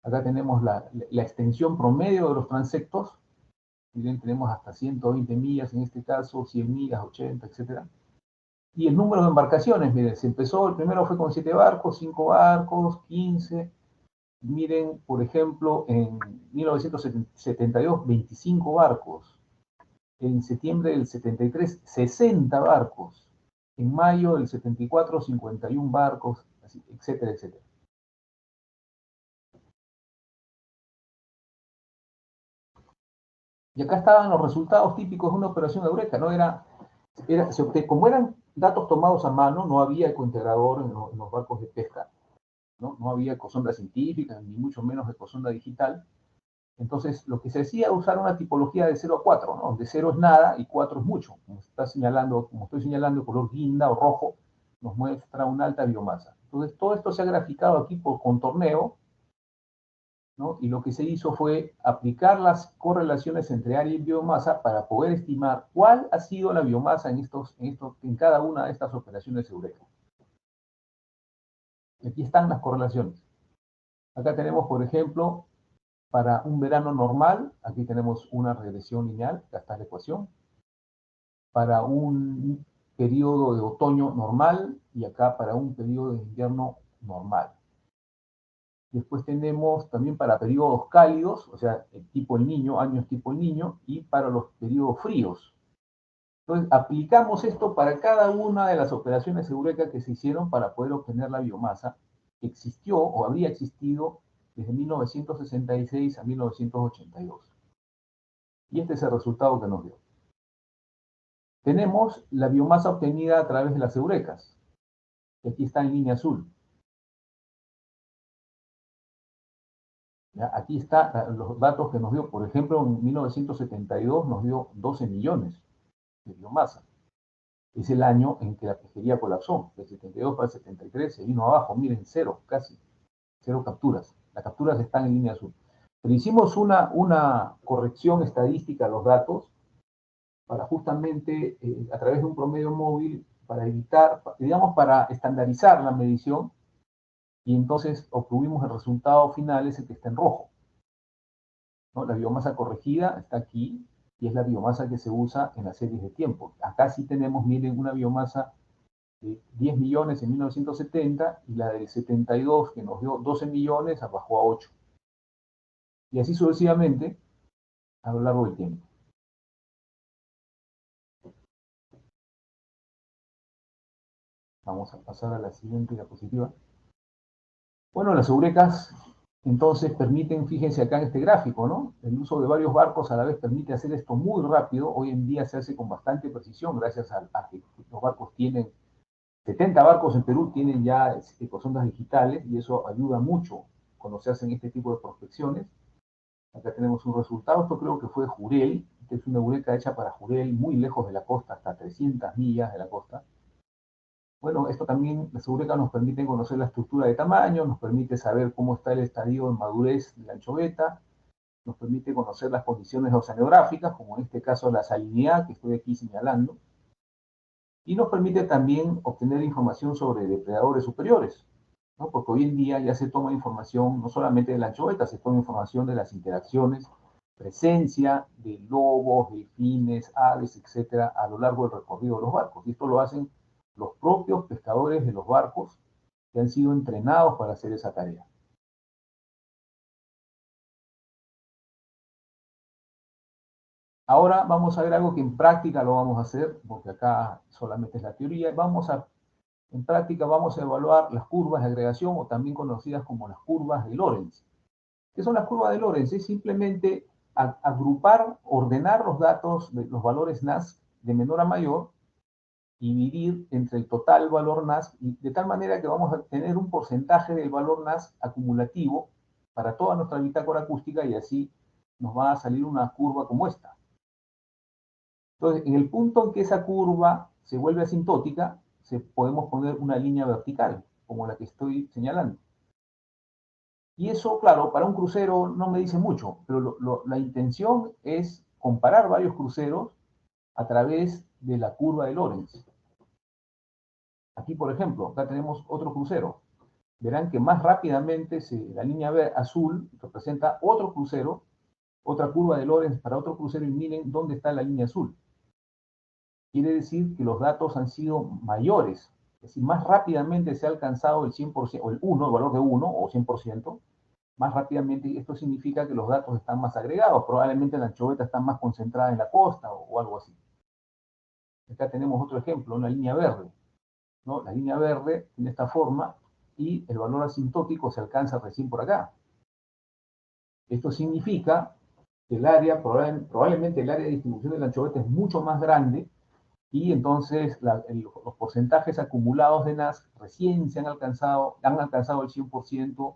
Acá tenemos la extensión promedio de los transectos. Miren, tenemos hasta 120 millas en este caso, 100 millas, 80, etcétera. Y el número de embarcaciones, miren, el primero fue con 7 barcos, 5 barcos, 15. Miren, por ejemplo, en 1972, 25 barcos. En septiembre del 73, 60 barcos. En mayo del 74, 51 barcos, así, etcétera, etcétera. Y acá estaban los resultados típicos de una operación Eureka, ¿no? Como eran datos tomados a mano, no había ecointegrador en los barcos de pesca, ¿no? No había ecosonda científica, ni mucho menos ecosonda digital. Entonces, lo que se hacía era usar una tipología de 0 a 4, ¿no? Donde 0 es nada y 4 es mucho. Como estoy señalando, el color guinda o rojo nos muestra una alta biomasa. Entonces, todo esto se ha graficado aquí por contorneo, ¿no? Y lo que se hizo fue aplicar las correlaciones entre área y biomasa para poder estimar cuál ha sido la biomasa en cada una de estas operaciones Eureka. Y aquí están las correlaciones. Acá tenemos, por ejemplo, para un verano normal, aquí tenemos una regresión lineal, acá está la ecuación. Para un periodo de otoño normal y acá para un periodo de invierno normal. Después tenemos también para periodos cálidos, o sea, tipo El Niño, años tipo El Niño, y para los periodos fríos. Entonces, aplicamos esto para cada una de las operaciones Eureka que se hicieron para poder obtener la biomasa que existió o habría existido desde 1966 a 1982. Y este es el resultado que nos dio. Tenemos la biomasa obtenida a través de las Eurekas, que aquí está en línea azul. ¿Ya? Aquí están los datos que nos dio, por ejemplo, en 1972 nos dio 12 millones de biomasa. Es el año en que la pesquería colapsó. Del 72 para el 73 se vino abajo, miren, cero, casi, cero capturas. Las capturas están en línea azul. Pero hicimos una corrección estadística a los datos para justamente, a través de un promedio móvil, para evitar, digamos, para estandarizar la medición, y entonces obtuvimos el resultado final, ese que está en rojo, ¿no? La biomasa corregida está aquí, y es la biomasa que se usa en las series de tiempo. Acá sí tenemos, miren, una biomasa de 10 millones en 1970, y la del 72, que nos dio 12 millones, bajó a 8. Y así sucesivamente a lo largo del tiempo. Vamos a pasar a la siguiente diapositiva. Bueno, las Eurekas Entonces permiten, fíjense acá en este gráfico, ¿no? El uso de varios barcos a la vez permite hacer esto muy rápido. Hoy en día se hace con bastante precisión gracias a que los barcos tienen, 70 barcos en Perú tienen ya ecosondas digitales y eso ayuda mucho cuando se hacen este tipo de prospecciones. Acá tenemos un resultado, esto creo que fue Jurel, esta es una eureka hecha para Jurel, muy lejos de la costa, hasta 300 millas de la costa. Bueno, esto también, las eurecas nos permiten conocer la estructura de tamaño, nos permite saber cómo está el estadio de madurez de la anchoveta, nos permite conocer las condiciones oceanográficas, como en este caso la salinidad que estoy aquí señalando, y nos permite también obtener información sobre depredadores superiores, ¿no? Porque hoy en día ya se toma información no solamente de la anchoveta, se toma información de las interacciones, presencia de lobos, delfines, aves, etcétera, a lo largo del recorrido de los barcos. Y esto lo hacen los propios pescadores de los barcos que han sido entrenados para hacer esa tarea. Ahora vamos a ver algo que en práctica lo vamos a hacer, porque acá solamente es la teoría. En práctica vamos a evaluar las curvas de agregación o también conocidas como las curvas de Lorentz. ¿Qué son las curvas de Lorentz? Es simplemente agrupar, ordenar los datos de los valores NAS de menor a mayor, dividir entre el total valor NAS, y de tal manera que vamos a tener un porcentaje del valor NAS acumulativo para toda nuestra bitácora acústica y así nos va a salir una curva como esta. Entonces, en el punto en que esa curva se vuelve asintótica, podemos poner una línea vertical, como la que estoy señalando. Y eso, claro, para un crucero no me dice mucho, pero la intención es comparar varios cruceros a través de la curva de Lorentz. Aquí, por ejemplo, acá tenemos otro crucero. Verán que más rápidamente la línea azul representa otro crucero, otra curva de Lorentz para otro crucero, y miren dónde está la línea azul. Quiere decir que los datos han sido mayores, es decir, más rápidamente se ha alcanzado el 100%, o el 1, el valor de 1 o 100%, más rápidamente. Esto significa que los datos están más agregados, probablemente la anchoveta está más concentrada en la costa o algo así. Acá tenemos otro ejemplo, una línea verde, ¿no? La línea verde tiene esta forma y el valor asintótico se alcanza recién por acá. Esto significa que el área, probablemente el área de distribución de la anchoveta es mucho más grande y entonces los porcentajes acumulados de NAS recién han alcanzado el 100%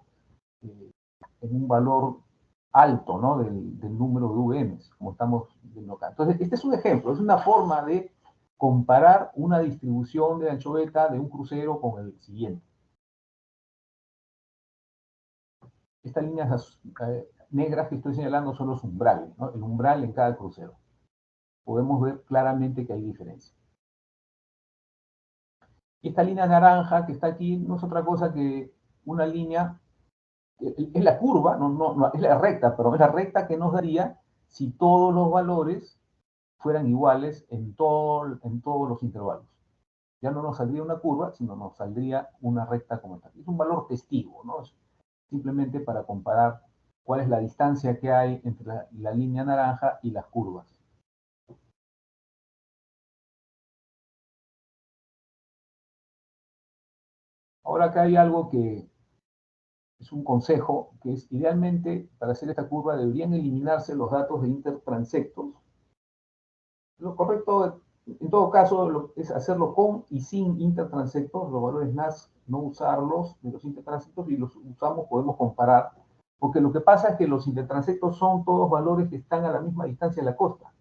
en un valor alto, ¿no? del número de VMs, como estamos viendo acá. Entonces, este es un ejemplo, es una forma de comparar una distribución de anchoveta de un crucero con el siguiente. Estas líneas negras que estoy señalando son los umbrales, ¿no? El umbral en cada crucero. Podemos ver claramente que hay diferencia. Y esta línea naranja que está aquí no es otra cosa que una línea, es la curva, no, es la recta, pero es la recta que nos daría si todos los valores fueran iguales en todos los intervalos. Ya no nos saldría una curva, sino nos saldría una recta como esta. Es un valor testigo, ¿no? Es simplemente para comparar cuál es la distancia que hay entre la línea naranja y las curvas. Ahora acá hay algo que es un consejo, que es idealmente para hacer esta curva deberían eliminarse los datos de intertransectos. Lo correcto, en todo caso, es hacerlo con y sin intertransectos, los valores NAS, no usarlos de los intertransectos, y los usamos, podemos comparar, porque lo que pasa es que los intertransectos son todos valores que están a la misma distancia de la costa.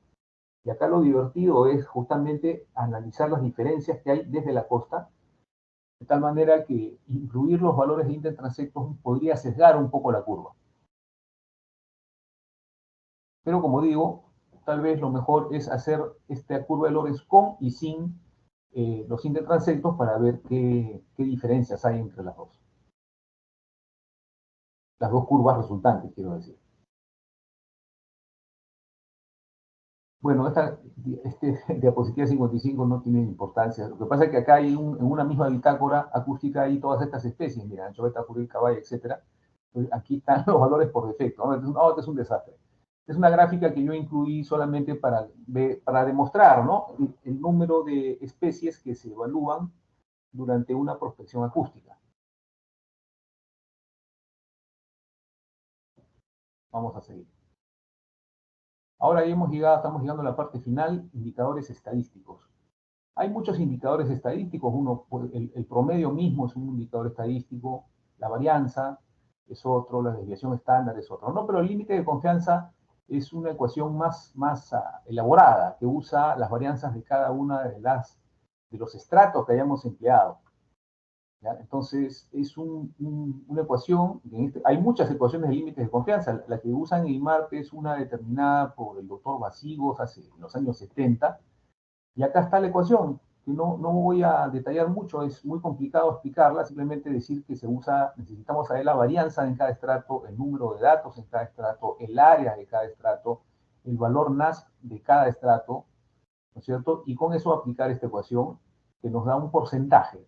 Y acá lo divertido es justamente analizar las diferencias que hay desde la costa, de tal manera que incluir los valores de intertransectos podría sesgar un poco la curva. Pero como digo, tal vez lo mejor es hacer esta curva de Lorentz con y sin los intertransectos para ver qué diferencias hay entre las dos curvas resultantes, quiero decir. Bueno, este diapositiva 55 no tiene importancia. Lo que pasa es que acá hay en una misma bitácora acústica hay todas estas especies, mira, anchoveta, jurel, caballa, etc. Entonces, aquí están los valores por defecto, ¿no? No, este es un desastre. Es una gráfica que yo incluí solamente para demostrar, ¿no? El número de especies que se evalúan durante una prospección acústica. Vamos a seguir. Ahora estamos llegando a la parte final, indicadores estadísticos. Hay muchos indicadores estadísticos, el promedio mismo es un indicador estadístico, la varianza es otro, la desviación estándar es otro, ¿no? Pero el límite de confianza es una ecuación más elaborada, que usa las varianzas de cada una de los estratos que hayamos empleado. ¿Ya? Entonces, es una ecuación, hay muchas ecuaciones de límites de confianza. La que usan en IMARPE es una determinada por el doctor Basigos en los años 70, y acá está la ecuación, que no voy a detallar mucho, es muy complicado explicarla, simplemente decir que necesitamos saber la varianza en cada estrato, el número de datos en cada estrato, el área de cada estrato, el valor NAS de cada estrato, ¿no es cierto? Y con eso aplicar esta ecuación que nos da un porcentaje.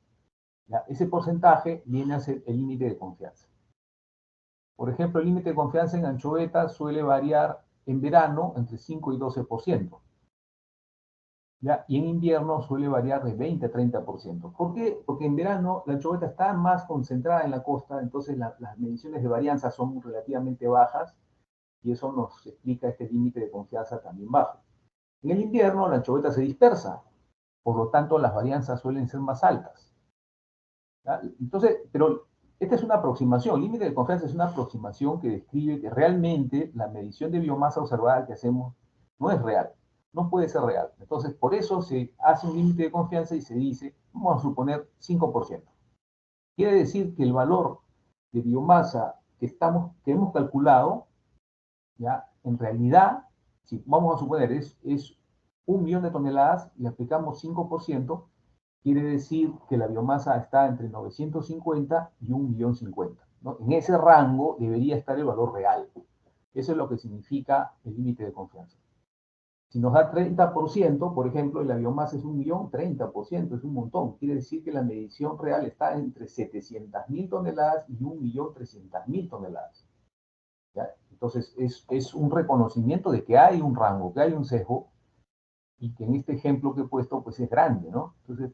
¿Ya? Ese porcentaje viene a ser el límite de confianza. Por ejemplo, el límite de confianza en anchoveta suele variar en verano entre 5 y 12%. ¿Ya? Y en invierno suele variar de 20 a 30%. ¿Por qué? Porque en verano la anchoveta está más concentrada en la costa, entonces las mediciones de varianza son relativamente bajas y eso nos explica este límite de confianza también bajo. En el invierno la anchoveta se dispersa, por lo tanto las varianzas suelen ser más altas. ¿Ya? Entonces, pero esta es una aproximación, el límite de confianza es una aproximación que describe que realmente la medición de biomasa observada que hacemos no es real, no puede ser real. Entonces, por eso se hace un límite de confianza y se dice, vamos a suponer 5%. Quiere decir que el valor de biomasa que hemos calculado, ¿ya? En realidad, si vamos a suponer es 1 millón de toneladas y aplicamos 5%, quiere decir que la biomasa está entre 950 y 1.050.000, ¿no? En ese rango debería estar el valor real. Eso es lo que significa el límite de confianza. Si nos da 30%, por ejemplo, y la biomasa es 1.000.000, 30% es un montón. Quiere decir que la medición real está entre 700.000 toneladas y 1.300.000 toneladas. ¿Ya? Entonces, es un reconocimiento de que hay un rango, que hay un sesgo, y que en este ejemplo que he puesto, pues es grande, ¿no? Entonces,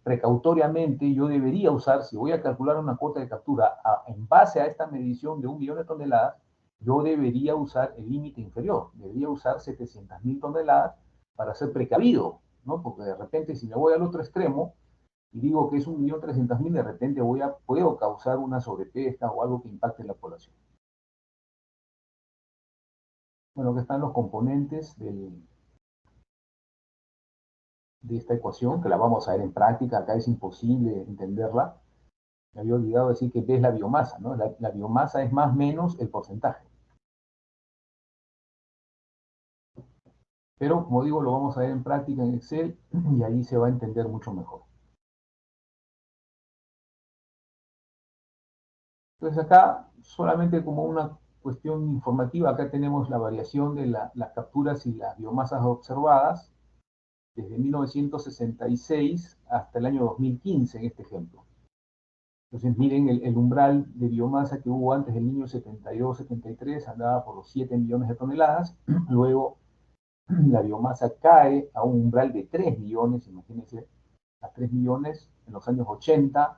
precautoriamente yo debería usar, si voy a calcular una cuota de captura en base a esta medición de 1 millón de toneladas, yo debería usar el límite inferior, debería usar 700.000 toneladas para ser precavido, ¿no? Porque de repente si me voy al otro extremo y digo que es 1.300.000, de repente puedo causar una sobrepesca o algo que impacte en la población. Bueno, aquí están los componentes de esta ecuación, que la vamos a ver en práctica, acá es imposible entenderla. Me había olvidado decir que B es la biomasa, ¿no? La biomasa es más o menos el porcentaje. Pero, como digo, lo vamos a ver en práctica en Excel y ahí se va a entender mucho mejor. Entonces acá, solamente como una cuestión informativa, acá tenemos la variación de las capturas y las biomasas observadas desde 1966 hasta el año 2015 en este ejemplo. Entonces miren el umbral de biomasa que hubo antes del niño 72-73, andaba por los 7 millones de toneladas, luego la biomasa cae a un umbral de 3 millones, imagínense, a 3 millones en los años 80,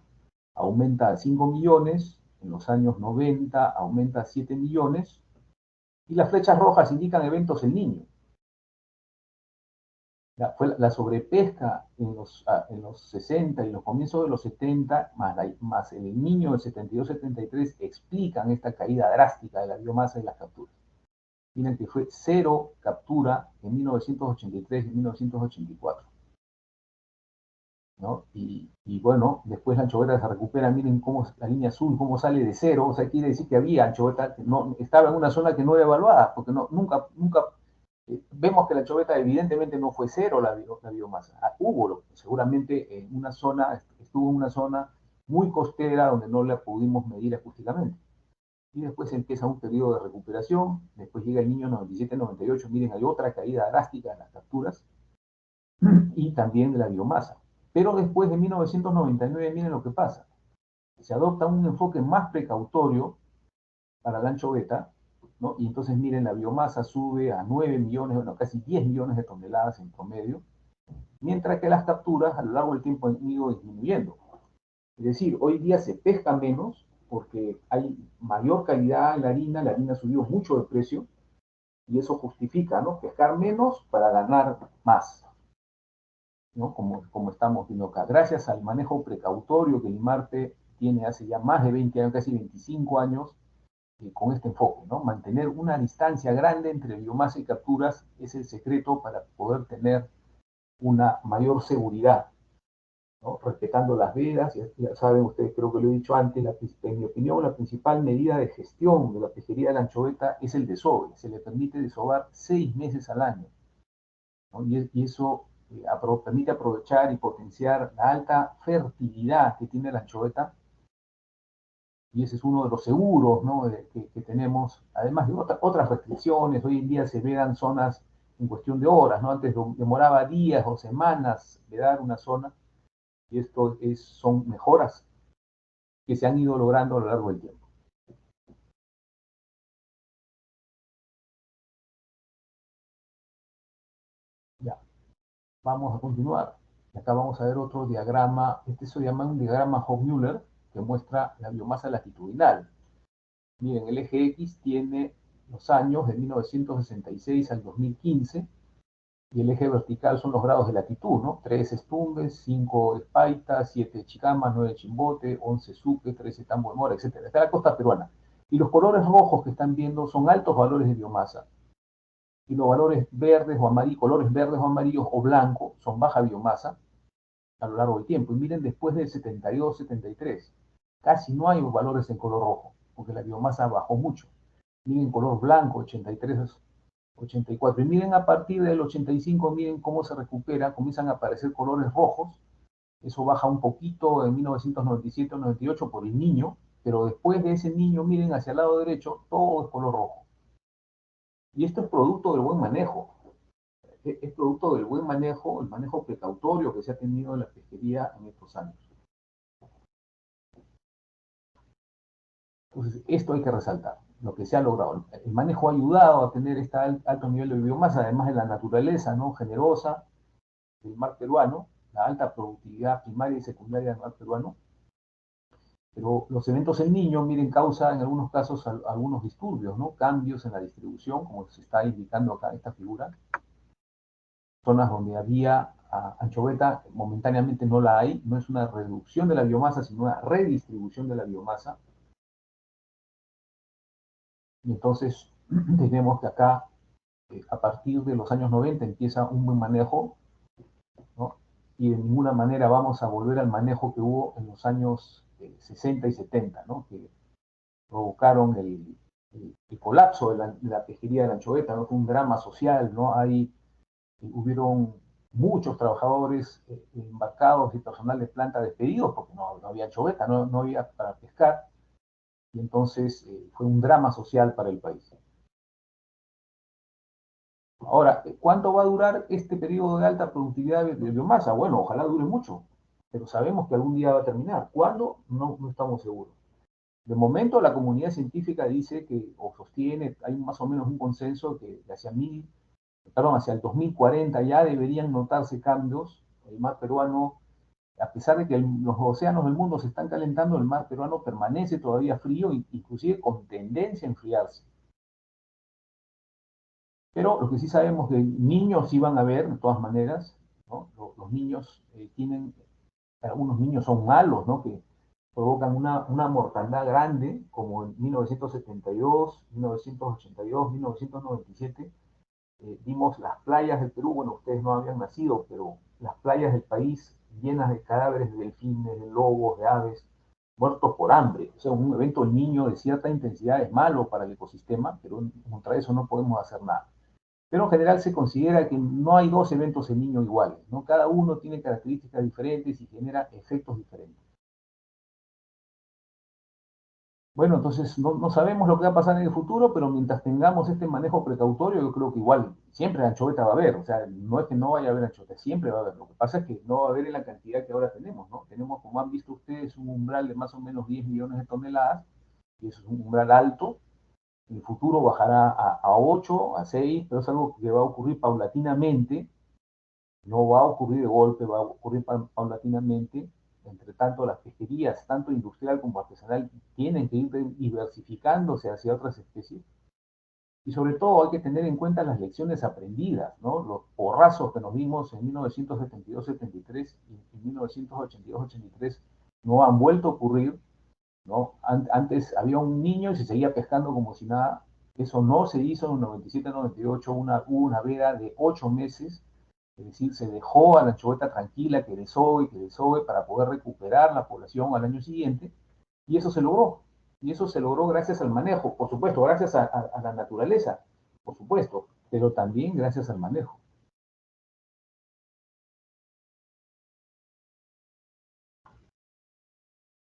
aumenta a 5 millones, en los años 90 aumenta a 7 millones, y las flechas rojas indican eventos en niño. Fue la sobrepesca en los 60 y los comienzos de los 70, más el niño del 72-73, explican esta caída drástica de la biomasa y las capturas. Miren que fue 0 captura en 1983 y 1984. ¿No? Y bueno, después la anchoveta se recupera, miren cómo la línea azul, cómo sale de 0, o sea, quiere decir que había anchoveta que no estaba en una zona que no era evaluada, porque nunca vemos que la anchoveta evidentemente no fue 0 la biomasa. Hubo, seguramente estuvo en una zona muy costera donde no la pudimos medir acústicamente. Y después empieza un periodo de recuperación, después llega el niño 97-98, miren, hay otra caída drástica en las capturas y también de la biomasa. Pero después de 1999, miren lo que pasa. Se adopta un enfoque más precautorio para la anchoveta, ¿no? Y entonces miren, la biomasa sube a 9 millones, bueno, casi 10 millones de toneladas en promedio, mientras que las capturas a lo largo del tiempo han ido disminuyendo. Es decir, hoy día se pesca menos, porque hay mayor calidad en la harina subió mucho de precio, y eso justifica, ¿no? Pescar menos para ganar más, ¿no? Como estamos viendo acá. Gracias al manejo precautorio que el IMARPE tiene hace ya más de 20 años, casi 25 años, con este enfoque, ¿no? Mantener una distancia grande entre biomasa y capturas es el secreto para poder tener una mayor seguridad, ¿no? Respetando las vedas. Ya saben ustedes, creo que lo he dicho antes, en mi opinión, la principal medida de gestión de la pesquería de la anchoveta es el desove. Se le permite desovar 6 meses al año, ¿no? Y eso permite aprovechar y potenciar la alta fertilidad que tiene la anchoveta, y ese es uno de los seguros, ¿no? que tenemos, además de otras restricciones. Hoy en día se vedan zonas en cuestión de horas, ¿no? Antes demoraba días o semanas vedar una zona, y esto son mejoras que se han ido logrando a lo largo del tiempo. Ya, vamos a continuar. Acá vamos a ver otro diagrama. Este se llama un diagrama Hochmüller, que muestra la biomasa latitudinal. Miren, el eje X tiene los años de 1966 al 2015, y el eje vertical son los grados de latitud, ¿no? 3 es Tumbes, 5 es Paita, 7 es Chicama, 9 es Chimbote, 11 es Sucre, 13 es Tambo de Mora, etc. Está la costa peruana. Y los colores rojos que están viendo son altos valores de biomasa. Y los valores verdes o amarillos, colores verdes o amarillos o blancos son baja biomasa a lo largo del tiempo. Y miren, después del 72, 73, casi no hay valores en color rojo, porque la biomasa bajó mucho. Miren, color blanco, 83, 84. Y miren, a partir del 85, miren cómo se recupera, comienzan a aparecer colores rojos. Eso baja un poquito en 1997-98 por el niño, pero después de ese niño, miren hacia el lado derecho, todo es color rojo. Y esto es producto del buen manejo. Es producto del buen manejo, el manejo precautorio que se ha tenido en la pesquería en estos años. Entonces, esto hay que resaltar, lo que se ha logrado. El manejo ha ayudado a tener este alto nivel de biomasa, además de la naturaleza, ¿no? Generosa del mar peruano, la alta productividad primaria y secundaria del mar peruano. Pero los eventos en niños, miren, causan en algunos casos algunos disturbios, ¿no? Cambios en la distribución, como se está indicando acá en esta figura. Zonas donde había anchoveta, momentáneamente no la hay. No es una reducción de la biomasa, sino una redistribución de la biomasa. Y entonces tenemos que acá, a partir de los años 90, empieza un buen manejo, ¿no? Y de ninguna manera vamos a volver al manejo que hubo en los años 60 y 70, ¿no? Que provocaron el colapso de la pesquería de la anchoveta, ¿no? Fue un drama social, ¿no? Hubieron muchos trabajadores embarcados y personal de planta despedidos porque no había anchoveta, no había para pescar, y entonces fue un drama social para el país. Ahora, ¿cuánto va a durar este periodo de alta productividad de biomasa? Bueno, ojalá dure mucho, pero sabemos que algún día va a terminar. ¿Cuándo? No estamos seguros. De momento, la comunidad científica dice que, o sostiene, hay más o menos un consenso que hacia el 2040 ya deberían notarse cambios. El mar peruano, a pesar de que los océanos del mundo se están calentando, el mar peruano permanece todavía frío, inclusive con tendencia a enfriarse. Pero lo que sí sabemos es que niños sí van a haber, de todas maneras, ¿no? Los niños algunos niños son malos, ¿no? Que provocan una mortandad grande, como en 1972, 1982, 1997. Vimos las playas del Perú. Bueno, ustedes no habían nacido, pero las playas del país llenas de cadáveres de delfines, de lobos, de aves, muertos por hambre. O sea, un evento del niño de cierta intensidad es malo para el ecosistema, pero contra eso no podemos hacer nada. Pero en general se considera que no hay dos eventos en niño iguales, ¿no? Cada uno tiene características diferentes y genera efectos diferentes. Bueno, entonces no sabemos lo que va a pasar en el futuro, pero mientras tengamos este manejo precautorio, yo creo que igual siempre anchoveta va a haber. O sea, no es que no vaya a haber anchoveta, siempre va a haber. Lo que pasa es que no va a haber en la cantidad que ahora tenemos, ¿no? Tenemos, como han visto ustedes, un umbral de más o menos 10 millones de toneladas, y eso es un umbral alto. En el futuro bajará a 8, a 6, pero es algo que va a ocurrir paulatinamente. No va a ocurrir de golpe, va a ocurrir paulatinamente. Entre tanto, las pesquerías pesquerías, tanto industrial como artesanal, tienen que ir diversificándose hacia otras especies. Y sobre todo hay que tener en cuenta las lecciones aprendidas, ¿no? Los porrazos que nos dimos en 1972-73 y en 1982-83 no han vuelto a ocurrir, ¿no? Antes había un niño y se seguía pescando como si nada. Eso no se hizo en el 97-98, hubo una veda de 8 meses, es decir, se dejó a la anchoveta tranquila que desove para poder recuperar la población al año siguiente, y eso se logró. Y eso se logró gracias al manejo, por supuesto, gracias a la naturaleza, por supuesto, pero también gracias al manejo.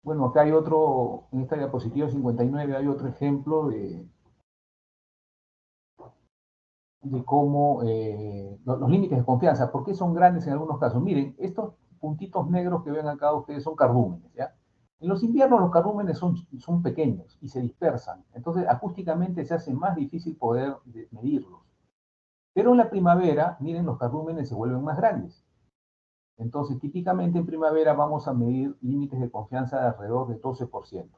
Bueno, acá hay otro, en esta diapositiva 59 hay otro ejemplo de cómo los límites de confianza, ¿por qué son grandes en algunos casos? Miren, estos puntitos negros que ven acá ustedes son cardúmenes, ¿ya? En los inviernos los cardúmenes son pequeños y se dispersan, entonces acústicamente se hace más difícil poder medirlos. Pero en la primavera, miren, los cardúmenes se vuelven más grandes. Entonces, típicamente en primavera vamos a medir límites de confianza de alrededor de 12%.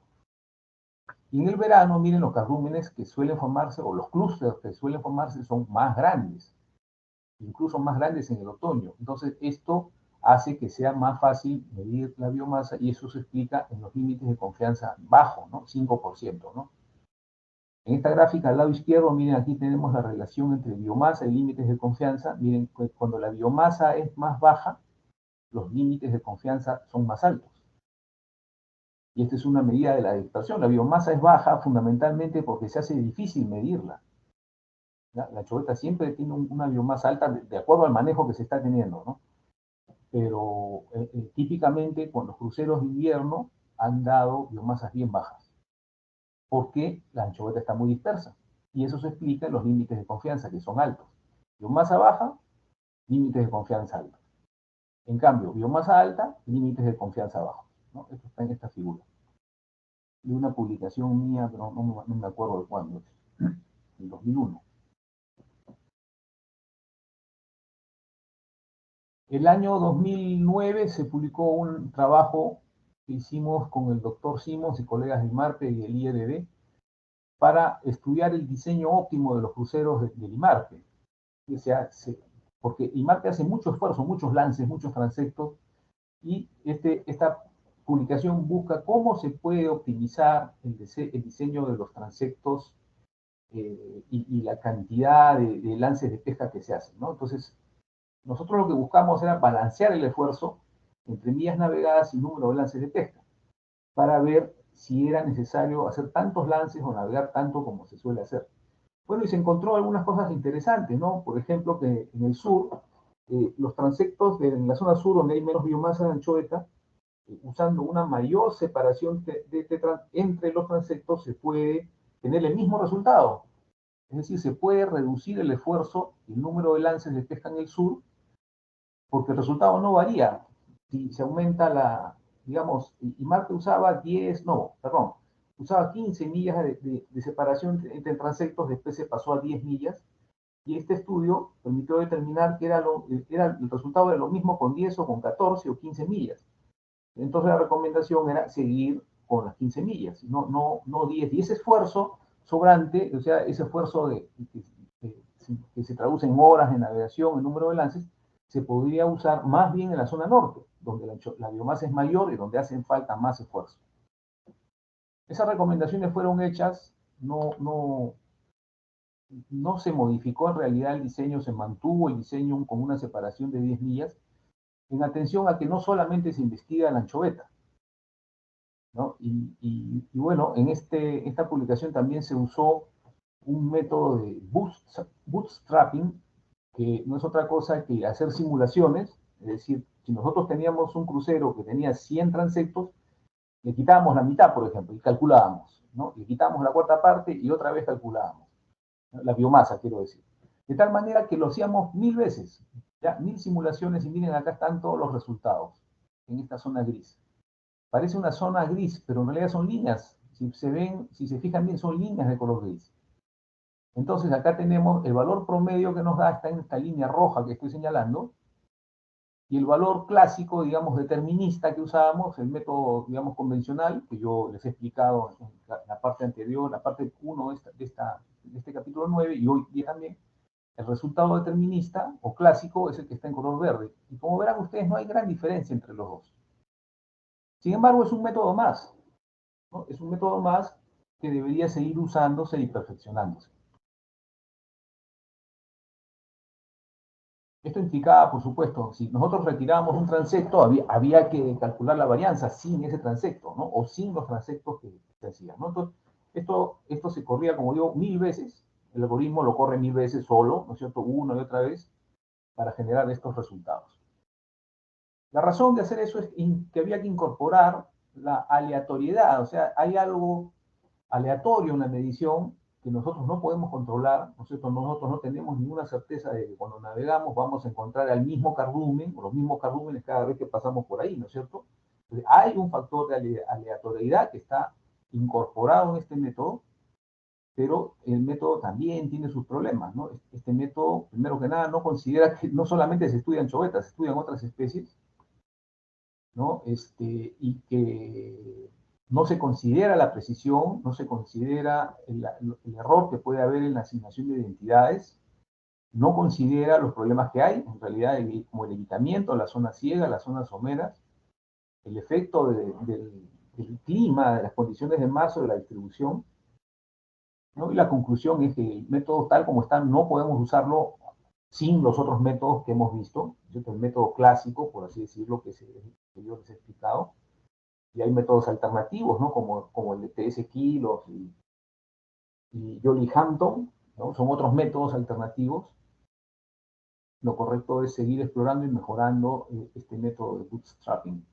Y en el verano, miren, los cardúmenes que suelen formarse, o los clústeres que suelen formarse, son más grandes, incluso más grandes en el otoño. Entonces, esto hace que sea más fácil medir la biomasa y eso se explica en los límites de confianza bajos, ¿no? 5%, ¿no? En esta gráfica al lado izquierdo, miren, aquí tenemos la relación entre biomasa y límites de confianza. Miren, cuando la biomasa es más baja, los límites de confianza son más altos. Y esta es una medida de la dispersión. La biomasa es baja fundamentalmente porque se hace difícil medirla. ¿Ya? La anchoveta siempre tiene una biomasa alta de acuerdo al manejo que se está teniendo, ¿no? Pero típicamente con los cruceros de invierno han dado biomasas bien bajas, porque la anchoveta está muy dispersa. Y eso se explica en los límites de confianza, que son altos. Biomasa baja, límites de confianza altos. En cambio, biomasa alta, límites de confianza bajos, ¿no? Esto está en esta figura. De una publicación mía, pero no me acuerdo de cuándo es, en 2001. El año 2009 se publicó un trabajo que hicimos con el doctor Simons y colegas del IMARPE y el IEDD para estudiar el diseño óptimo de los cruceros del IMARPE. O sea, porque IMARPE hace mucho esfuerzo, muchos lances, muchos transectos, y esta publicación busca cómo se puede optimizar el diseño de los transectos y la cantidad de lances de pesca que se hacen, ¿no? Entonces, nosotros lo que buscamos era balancear el esfuerzo entre millas navegadas y número de lances de pesca, para ver si era necesario hacer tantos lances o navegar tanto como se suele hacer. Bueno, y se encontró algunas cosas interesantes, ¿no? Por ejemplo, que en el sur, los transectos en la zona sur, donde hay menos biomasa de anchoveta, usando una mayor separación entre los transectos, se puede tener el mismo resultado. Es decir, se puede reducir el esfuerzo y el número de lances de pesca en el sur, porque el resultado no varía. Si se aumenta digamos, y Marte usaba 10, no, perdón, usaba 15 millas de separación entre transectos, después se pasó a 10 millas, y este estudio permitió determinar que el resultado era lo mismo con 10 o con 14 o 15 millas. Entonces la recomendación era seguir con las 15 millas, no 10. Y ese esfuerzo sobrante, o sea, ese esfuerzo que se traduce en horas de navegación, en número de lances, se podría usar más bien en la zona norte, donde la biomasa es mayor y donde hacen falta más esfuerzo. Esas recomendaciones fueron hechas, no se modificó en realidad el diseño, se mantuvo el diseño con una separación de 10 millas, en atención a que no solamente se investiga la anchoveta, ¿no? Y bueno, en esta publicación también se usó un método de bootstrapping, que no es otra cosa que hacer simulaciones, es decir, si nosotros teníamos un crucero que tenía 100 transectos, le quitábamos la mitad, por ejemplo, y calculábamos, ¿no? Le quitábamos la cuarta parte y otra vez calculábamos, ¿no? La biomasa, quiero decir. De tal manera que lo hacíamos 1000 veces, ¿ya? 1000 simulaciones, y miren, acá están todos los resultados, en esta zona gris. Parece una zona gris, pero en realidad son líneas. Si se fijan bien, son líneas de color gris. Entonces acá tenemos el valor promedio que nos da, está en esta línea roja que estoy señalando, Y el valor clásico, digamos, determinista que usábamos, el método, digamos, convencional, que yo les he explicado en la parte anterior, la parte 1 de este capítulo 9, y hoy día también, el resultado determinista o clásico es el que está en color verde. Y como verán ustedes, no hay gran diferencia entre los dos. Sin embargo, es un método más, ¿no? Es un método más que debería seguir usándose y perfeccionándose. Esto implicaba, por supuesto, si nosotros retirábamos un transecto, había que calcular la varianza sin ese transecto, ¿no? O sin los transectos que se hacían, ¿no? Entonces, esto se corría, como digo, 1000 veces. El algoritmo lo corre 1000 veces solo, ¿no es cierto? Una y otra vez para generar estos resultados. La razón de hacer eso es que había que incorporar la aleatoriedad, o sea, hay algo aleatorio en la medición que nosotros no podemos controlar, ¿no es cierto? Nosotros no tenemos ninguna certeza de que cuando navegamos vamos a encontrar al mismo cardumen, o los mismos cardúmenes cada vez que pasamos por ahí, ¿no es cierto? Entonces, hay un factor de aleatoriedad que está incorporado en este método, pero el método también tiene sus problemas, ¿no? Este método, primero que nada, no considera que no solamente se estudian chovetas, se estudian otras especies, ¿no? Y que no se considera la precisión, no se considera el error que puede haber en la asignación de identidades, no considera los problemas que hay, en realidad, como el evitamiento, la zona ciega, las zonas someras, el efecto del clima, de las condiciones de masa, de la distribución, ¿no? Y la conclusión es que el método tal como está no podemos usarlo sin los otros métodos que hemos visto, ¿cierto? El método clásico, por así decirlo, que yo les he explicado, y hay métodos alternativos, ¿no? Como el de TS Kilos y Jolly Hampton, ¿no? Son otros métodos alternativos. Lo correcto es seguir explorando y mejorando este método de bootstrapping.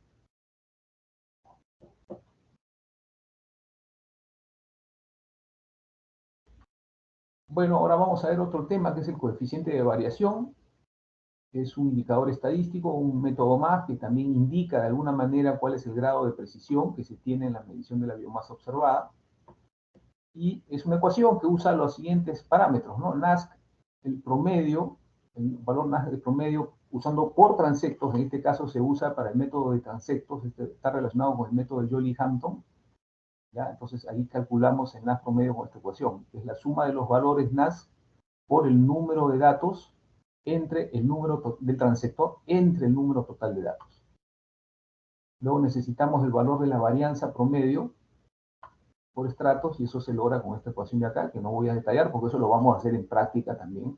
Bueno, ahora vamos a ver otro tema que es el coeficiente de variación. Es un indicador estadístico, un método más que también indica de alguna manera cuál es el grado de precisión que se tiene en la medición de la biomasa observada. Y es una ecuación que usa los siguientes parámetros, ¿no? NASC, el promedio, el valor NASC del promedio, usando por transectos, en este caso se usa para el método de transectos, está relacionado con el método de Jolly-Hampton, ¿ya? Entonces ahí calculamos el NASC promedio con esta ecuación, que es la suma de los valores NASC por el número de datos entre el número del transector entre el número total de datos. Luego necesitamos el valor de la varianza promedio por estratos y eso se logra con esta ecuación de acá, que no voy a detallar porque eso lo vamos a hacer en práctica también.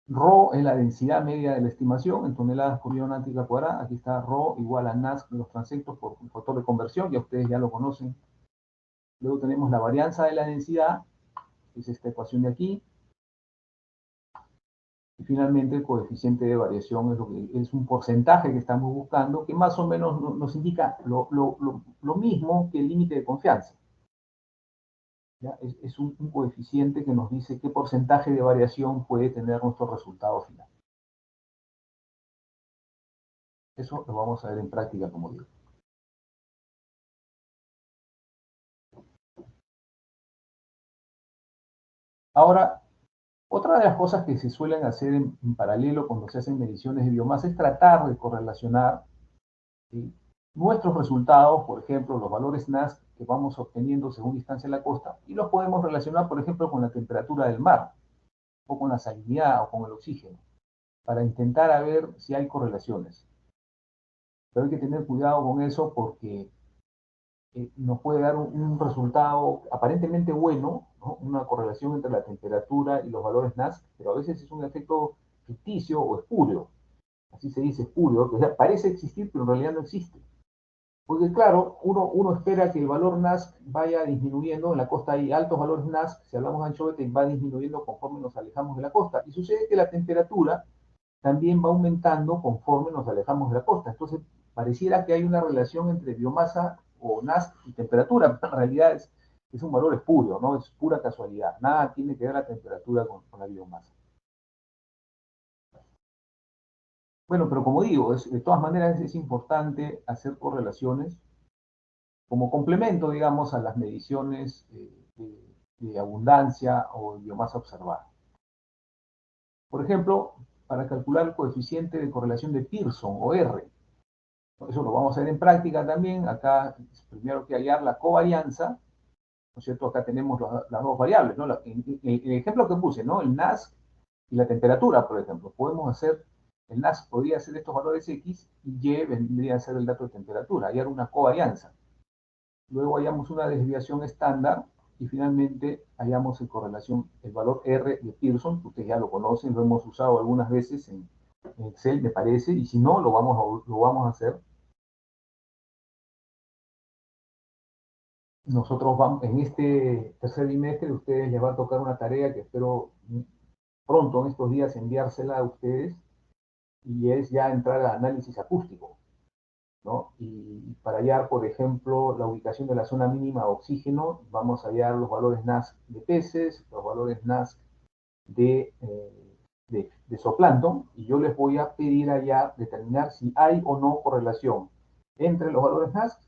Rho es la densidad media de la estimación en toneladas por unidad náutica cuadrada. Aquí está Rho igual a NASC de los transectos por un factor de conversión, ya ustedes ya lo conocen. Luego tenemos la varianza de la densidad, que es esta ecuación de aquí. Y finalmente el coeficiente de variación es un porcentaje que estamos buscando, que más o menos nos indica lo mismo que el límite de confianza. ¿Ya? Es un coeficiente que nos dice qué porcentaje de variación puede tener nuestro resultado final. Eso lo vamos a ver en práctica, como digo. Ahora, otra de las cosas que se suelen hacer en paralelo cuando se hacen mediciones de biomasa es tratar de correlacionar, ¿sí?, nuestros resultados, por ejemplo, los valores NASC que vamos obteniendo según distancia de la costa, y los podemos relacionar, por ejemplo, con la temperatura del mar, o con la salinidad, o con el oxígeno, para intentar a ver si hay correlaciones. Pero hay que tener cuidado con eso porque nos puede dar un resultado aparentemente bueno, ¿no? Una correlación entre la temperatura y los valores NASC, pero a veces es un efecto ficticio o espurio. Así se dice, espurio, que parece existir, pero en realidad no existe. Porque claro, uno espera que el valor NASC vaya disminuyendo, en la costa hay altos valores NASC, si hablamos de anchovete, va disminuyendo conforme nos alejamos de la costa. Y sucede que la temperatura también va aumentando conforme nos alejamos de la costa. Entonces, pareciera que hay una relación entre biomasa o NASC y temperatura, pero en realidad es un valor espurio, ¿no? Es pura casualidad. Nada tiene que ver la temperatura con la biomasa. Bueno, pero como digo, de todas maneras es importante hacer correlaciones como complemento, digamos, a las mediciones de abundancia o biomasa observada. Por ejemplo, para calcular el coeficiente de correlación de Pearson, o R. Eso lo vamos a hacer en práctica también. Acá primero hay que hallar la covarianza, ¿no es cierto? Acá tenemos las dos variables, ¿no? El ejemplo que puse, ¿no? El NASC y la temperatura, por ejemplo. Podemos hacer, el NASC podría ser estos valores X y Y vendría a ser el dato de temperatura, hallar una covarianza. Luego hallamos una desviación estándar y finalmente hallamos en correlación el valor R de Pearson, que ustedes ya lo conocen, lo hemos usado algunas veces en Excel, me parece, y si no, lo vamos a hacer. Nosotros vamos, en este tercer bimestre, a ustedes les va a tocar una tarea que espero pronto, en estos días, enviársela a ustedes, y es ya entrar al análisis acústico, ¿no? Y para hallar, por ejemplo, la ubicación de la zona mínima de oxígeno, vamos a hallar los valores NASC de peces, los valores NASC de zooplancton, y yo les voy a pedir allá determinar si hay o no correlación entre los valores NASC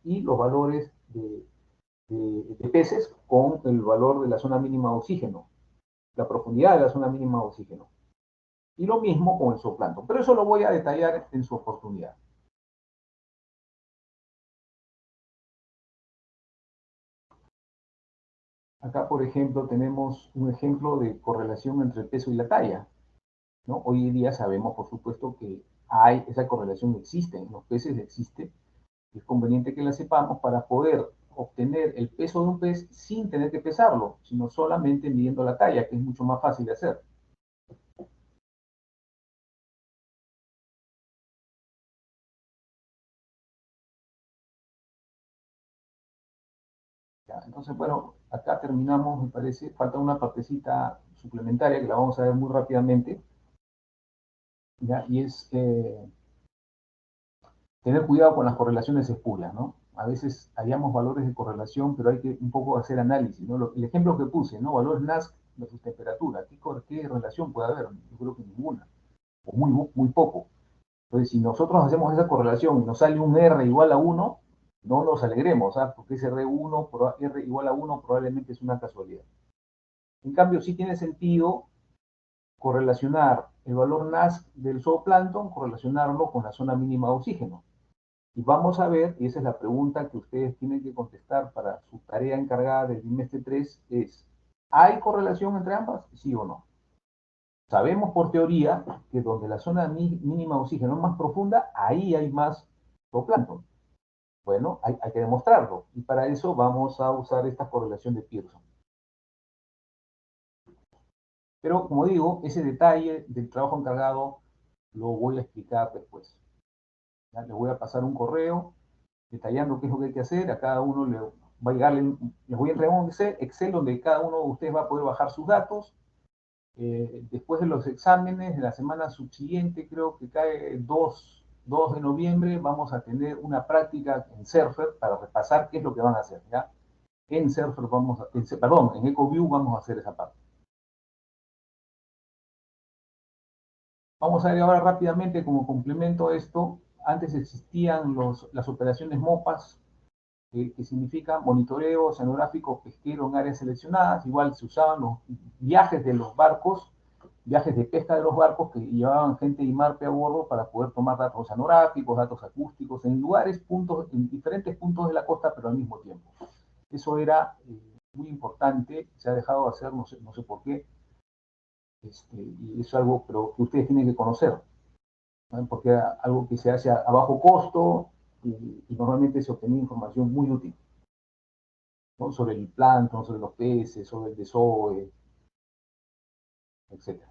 y los valores de peces con el valor de la zona mínima de oxígeno, la profundidad de la zona mínima de oxígeno. Y lo mismo con el zooplancton, pero eso lo voy a detallar en su oportunidad. Acá, por ejemplo, tenemos un ejemplo de correlación entre el peso y la talla, ¿no? Hoy en día sabemos, por supuesto, que esa correlación existe, en los peces existe. Es conveniente que la sepamos para poder obtener el peso de un pez sin tener que pesarlo, sino solamente midiendo la talla, que es mucho más fácil de hacer. ¿Ya? Entonces, bueno, acá terminamos, me parece. Falta una partecita suplementaria que la vamos a ver muy rápidamente, ¿ya? Y es tener cuidado con las correlaciones espurias, ¿no? A veces hallamos valores de correlación, pero hay que un poco hacer análisis, ¿no? El ejemplo que puse, ¿no? Valores NASC versus temperatura. ¿Qué relación puede haber? Yo creo que ninguna, o muy poco. Entonces, si nosotros hacemos esa correlación y nos sale un R igual a 1, no nos alegremos, ¿sabes? Porque ese R igual a 1 probablemente es una casualidad. En cambio, sí tiene sentido correlacionar el valor NASC del zooplancton, correlacionarlo con la zona mínima de oxígeno. Y vamos a ver, y esa es la pregunta que ustedes tienen que contestar para su tarea encargada del bimestre 3, es, ¿hay correlación entre ambas? ¿Sí o no? Sabemos por teoría que donde la zona mínima de oxígeno es más profunda, ahí hay más zooplancton. Bueno, hay que demostrarlo. Y para eso vamos a usar esta correlación de Pearson. Pero, como digo, ese detalle del trabajo encargado lo voy a explicar después. ¿Ya? Les voy a pasar un correo detallando qué es lo que hay que hacer. A cada uno le va a llegar, les voy a entregar un Excel donde cada uno de ustedes va a poder bajar sus datos. Después de los exámenes, de la semana subsiguiente, creo que cae 2 de noviembre, vamos a tener una práctica en Surfer para repasar qué es lo que van a hacer, ¿ya? En Surfer en EcoView vamos a hacer esa parte. Vamos a ver ahora rápidamente como complemento a esto. Antes existían las operaciones MOPAS, que significa monitoreo oceanográfico pesquero en áreas seleccionadas. Igual se usaban los viajes de los barcos, viajes de pesca de los barcos que llevaban gente de IMARPE a bordo para poder tomar datos oceanográficos, datos acústicos, en en diferentes puntos de la costa, pero al mismo tiempo. Eso era muy importante, se ha dejado de hacer, no sé por qué, y es algo pero que ustedes tienen que conocer, ¿no? Porque es algo que se hace a bajo costo y normalmente se obtenía información muy útil, ¿no? Sobre el plancton, sobre los peces, sobre el desove, etc.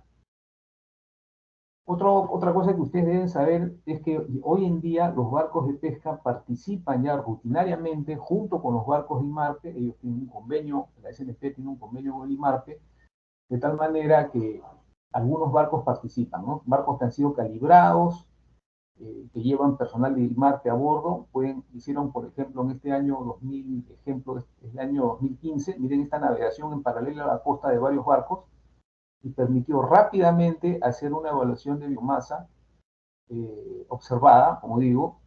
Otra cosa que ustedes deben saber es que hoy en día los barcos de pesca participan ya rutinariamente junto con los barcos de IMARPE. Ellos tienen un convenio, la SNP tiene un convenio con el IMARPE, de tal manera que algunos barcos participan, ¿no? Barcos que han sido calibrados, que llevan personal de IMARPE a bordo, hicieron, por ejemplo, en este año 2000, ejemplo, el año 2015, miren esta navegación en paralelo a la costa de varios barcos, y permitió rápidamente hacer una evaluación de biomasa observada, como digo,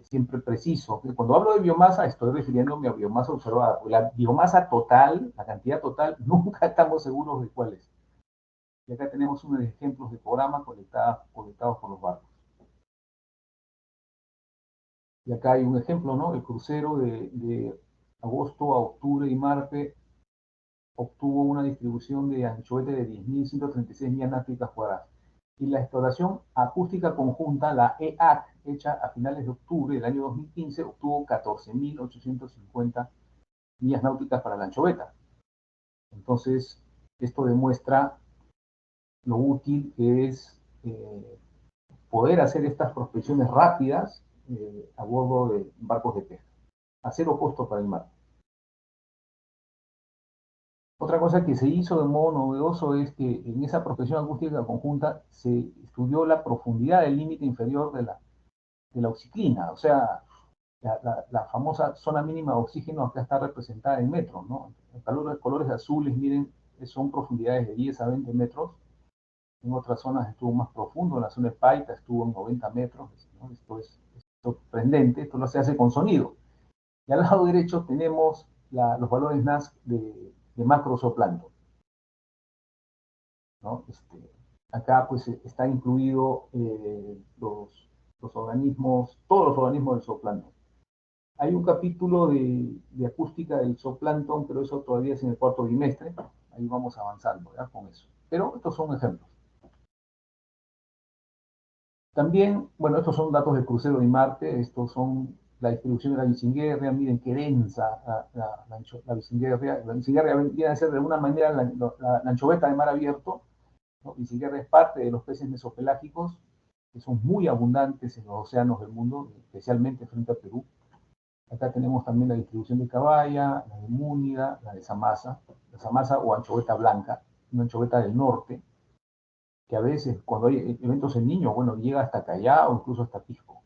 siempre preciso. Cuando hablo de biomasa, estoy refiriéndome a biomasa observada. La biomasa total, la cantidad total, nunca estamos seguros de cuál es. Y acá tenemos unos ejemplos de programas conectados por los barcos. Y acá hay un ejemplo, ¿no? El crucero de agosto a octubre y Marte obtuvo una distribución de anchoete de 10.136 millas náuticas cuadradas. Y la exploración acústica conjunta, la EAC, hecha a finales de octubre del año 2015, obtuvo 14.850 millas náuticas para la anchoveta. Entonces, esto demuestra lo útil que es poder hacer estas prospecciones rápidas a bordo de barcos de pesca, a cero costo para el mar. Otra cosa que se hizo de modo novedoso es que en esa prospección acústica conjunta se estudió la profundidad del límite inferior de la oxiclina, o sea, la famosa zona mínima de oxígeno acá está representada en metros, ¿no? Los colores azules, miren, son profundidades de 10 a 20 metros. En otras zonas estuvo más profundo, en la zona de Paita estuvo en 90 metros, ¿no? Esto es sorprendente, esto lo se hace con sonido. Y al lado derecho tenemos los valores NASC de macrozooplancton, ¿no? Acá pues está incluido los organismos, todos los organismos del zooplancton. Hay un capítulo de acústica del zooplancton, pero eso todavía es en el cuarto bimestre. Ahí vamos avanzando, ¿verdad? Con eso. Pero estos son ejemplos. También, bueno, estos son datos del crucero de Marte. Estos son la distribución de la Bisinguerria. Miren qué densa la Bisinguerria. La Bisinguerria viene a ser de alguna manera la anchoveta de mar abierto, ¿no? Bisinguerria es parte de los peces mesopelágicos, que son muy abundantes en los océanos del mundo, especialmente frente a Perú. Acá tenemos también la distribución de caballa, la de múnida, la de samasa o anchoveta blanca, una anchoveta del norte, que a veces cuando hay eventos en Niño, bueno, llega hasta Callao, incluso hasta Pisco.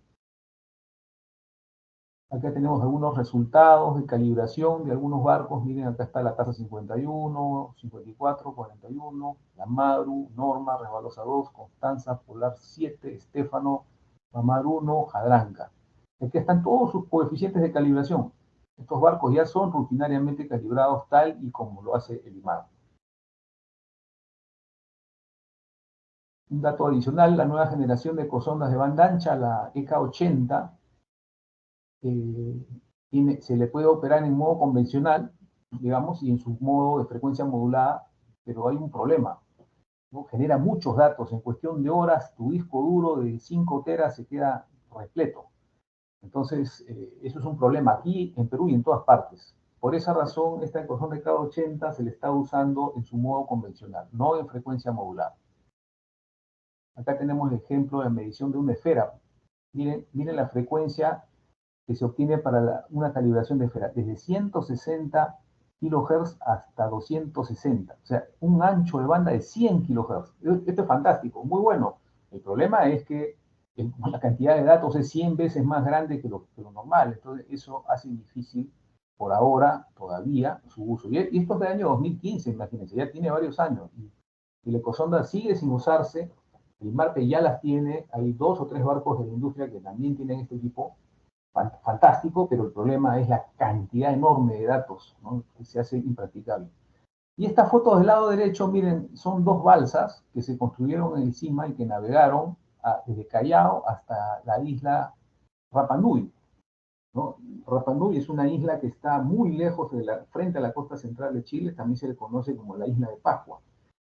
Acá tenemos algunos resultados de calibración de algunos barcos. Miren, acá está la tasa 51, 54, 41, la Madru, Norma, Resbalosa 2, Constanza, Polar 7, Estefano, Mamar 1, Jadranca. Aquí están todos sus coeficientes de calibración. Estos barcos ya son rutinariamente calibrados tal y como lo hace el IMAR. Un dato adicional, la nueva generación de ecosondas de banda ancha, la EK80, se le puede operar en modo convencional, digamos, y en su modo de frecuencia modulada, pero hay un problema, ¿no? Genera muchos datos. En cuestión de horas, tu disco duro de 5 teras se queda repleto. Entonces, eso es un problema aquí en Perú y en todas partes. Por esa razón, esta ecosonda de K80 se le está usando en su modo convencional, no en frecuencia modulada. Acá tenemos el ejemplo de medición de una esfera. Miren la frecuencia que se obtiene para una calibración de esfera, desde 160 kHz hasta 260, o sea, un ancho de banda de 100 kHz. Esto es fantástico, muy bueno. El problema es que la cantidad de datos es 100 veces más grande que lo normal, entonces eso hace difícil por ahora todavía su uso. Y esto es del año 2015, imagínense, ya tiene varios años. Y la ecosonda sigue sin usarse, el Marte ya las tiene, hay 2 o 3 barcos de la industria que también tienen este equipo, fantástico, pero el problema es la cantidad enorme de datos, ¿no? Que se hace impracticable. Y estas fotos del lado derecho, miren, son 2 balsas que se construyeron en el CIMA y que navegaron desde Callao hasta la isla Rapa Nui, ¿no? Rapa Nui es una isla que está muy lejos frente a la costa central de Chile, también se le conoce como la isla de Pascua.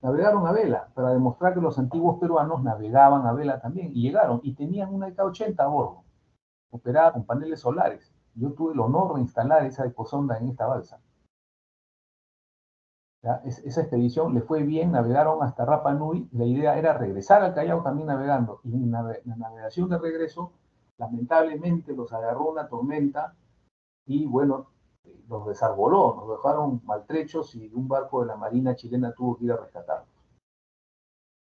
Navegaron a vela para demostrar que los antiguos peruanos navegaban a vela también y llegaron y tenían una EK80 a bordo, operada con paneles solares. Yo tuve el honor de instalar esa ecosonda en esta balsa. Esa expedición le fue bien, navegaron hasta Rapa Nui. La idea era regresar al Callao también navegando. Y en la navegación de regreso, lamentablemente los agarró una tormenta y, bueno, los desarboló, nos dejaron maltrechos y un barco de la Marina chilena tuvo que ir a rescatarlos.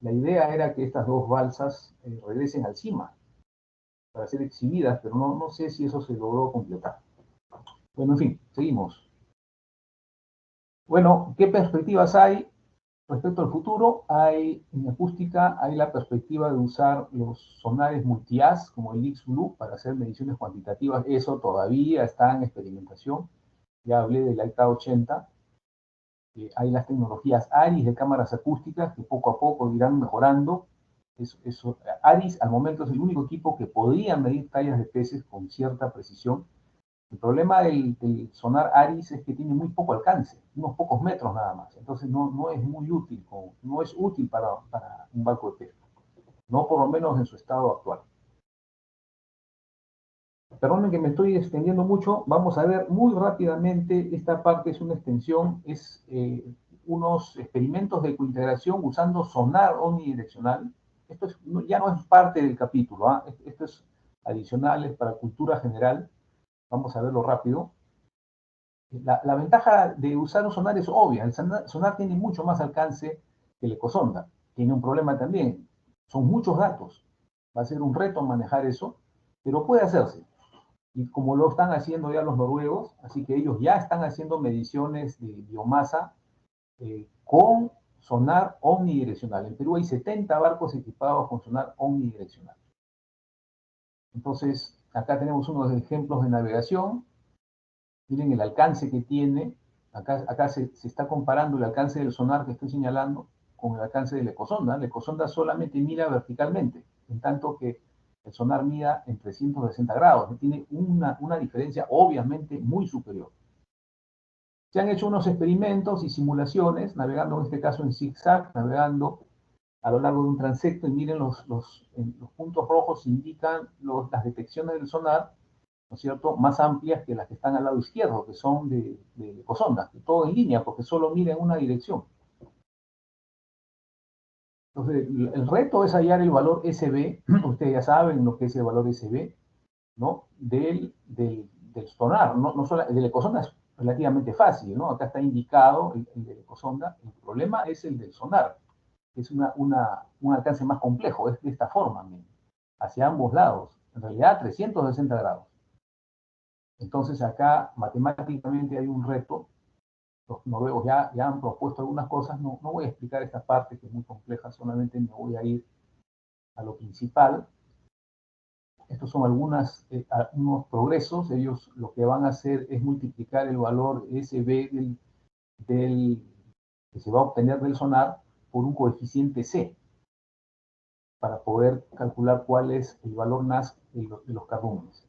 La idea era que estas 2 balsas regresen al CIMA para ser exhibidas, pero no sé si eso se logró completar. Bueno, en fin, seguimos. Bueno, ¿qué perspectivas hay respecto al futuro? En acústica hay la perspectiva de usar los sonares multi-as como el X-Blue para hacer mediciones cuantitativas. Eso todavía está en experimentación. Ya hablé del IK80. Hay las tecnologías ARIS de cámaras acústicas que poco a poco irán mejorando. ARIS al momento es el único equipo que podría medir tallas de peces con cierta precisión. El problema del sonar ARIS es que tiene muy poco alcance, unos pocos metros nada más. Entonces no es muy útil, no es útil para un barco de pesca. No por lo menos en su estado actual. Perdonen que me estoy extendiendo mucho. Vamos a ver muy rápidamente. Esta parte es una extensión, es unos experimentos de cointegración usando sonar omnidireccional. Esto ya no es parte del capítulo, ¿ah? Esto es adicionales para cultura general. Vamos a verlo rápido. La ventaja de usar un sonar es obvia. El sonar tiene mucho más alcance que el ecosonda. Tiene un problema también. Son muchos datos. Va a ser un reto manejar eso, pero puede hacerse. Y como lo están haciendo ya los noruegos, así que ellos ya están haciendo mediciones de biomasa con sonar omnidireccional. En Perú hay 70 barcos equipados con sonar omnidireccional. Entonces, acá tenemos unos ejemplos de navegación. Miren el alcance que tiene. Acá se está comparando el alcance del sonar que estoy señalando con el alcance del ecosonda. El ecosonda solamente mira verticalmente, en tanto que el sonar mira en 360 grados. Tiene una diferencia obviamente muy superior. Se han hecho unos experimentos y simulaciones, navegando en este caso en zigzag, navegando a lo largo de un transecto, y miren los puntos rojos indican las detecciones del sonar, ¿no es cierto?, más amplias que las que están al lado izquierdo, que son de ecosonda, todo en línea, porque solo mira en una dirección. Entonces, el reto es hallar el valor SB, ustedes ya saben lo que es el valor SB, ¿no?, del sonar, no solo, el del ecosonda es relativamente fácil, ¿no? Acá está indicado el del ecosonda. El problema es el del sonar, que es un alcance más complejo, es de esta forma, miren, hacia ambos lados, en realidad 360 grados. Entonces acá matemáticamente hay un reto. Los noruegos ya han propuesto algunas cosas. No voy a explicar esta parte que es muy compleja, solamente me voy a ir a lo principal. Estos son algunos progresos. Ellos lo que van a hacer es multiplicar el valor SB que se va a obtener del sonar por un coeficiente C, para poder calcular cuál es el valor NASC de los cardúmenes.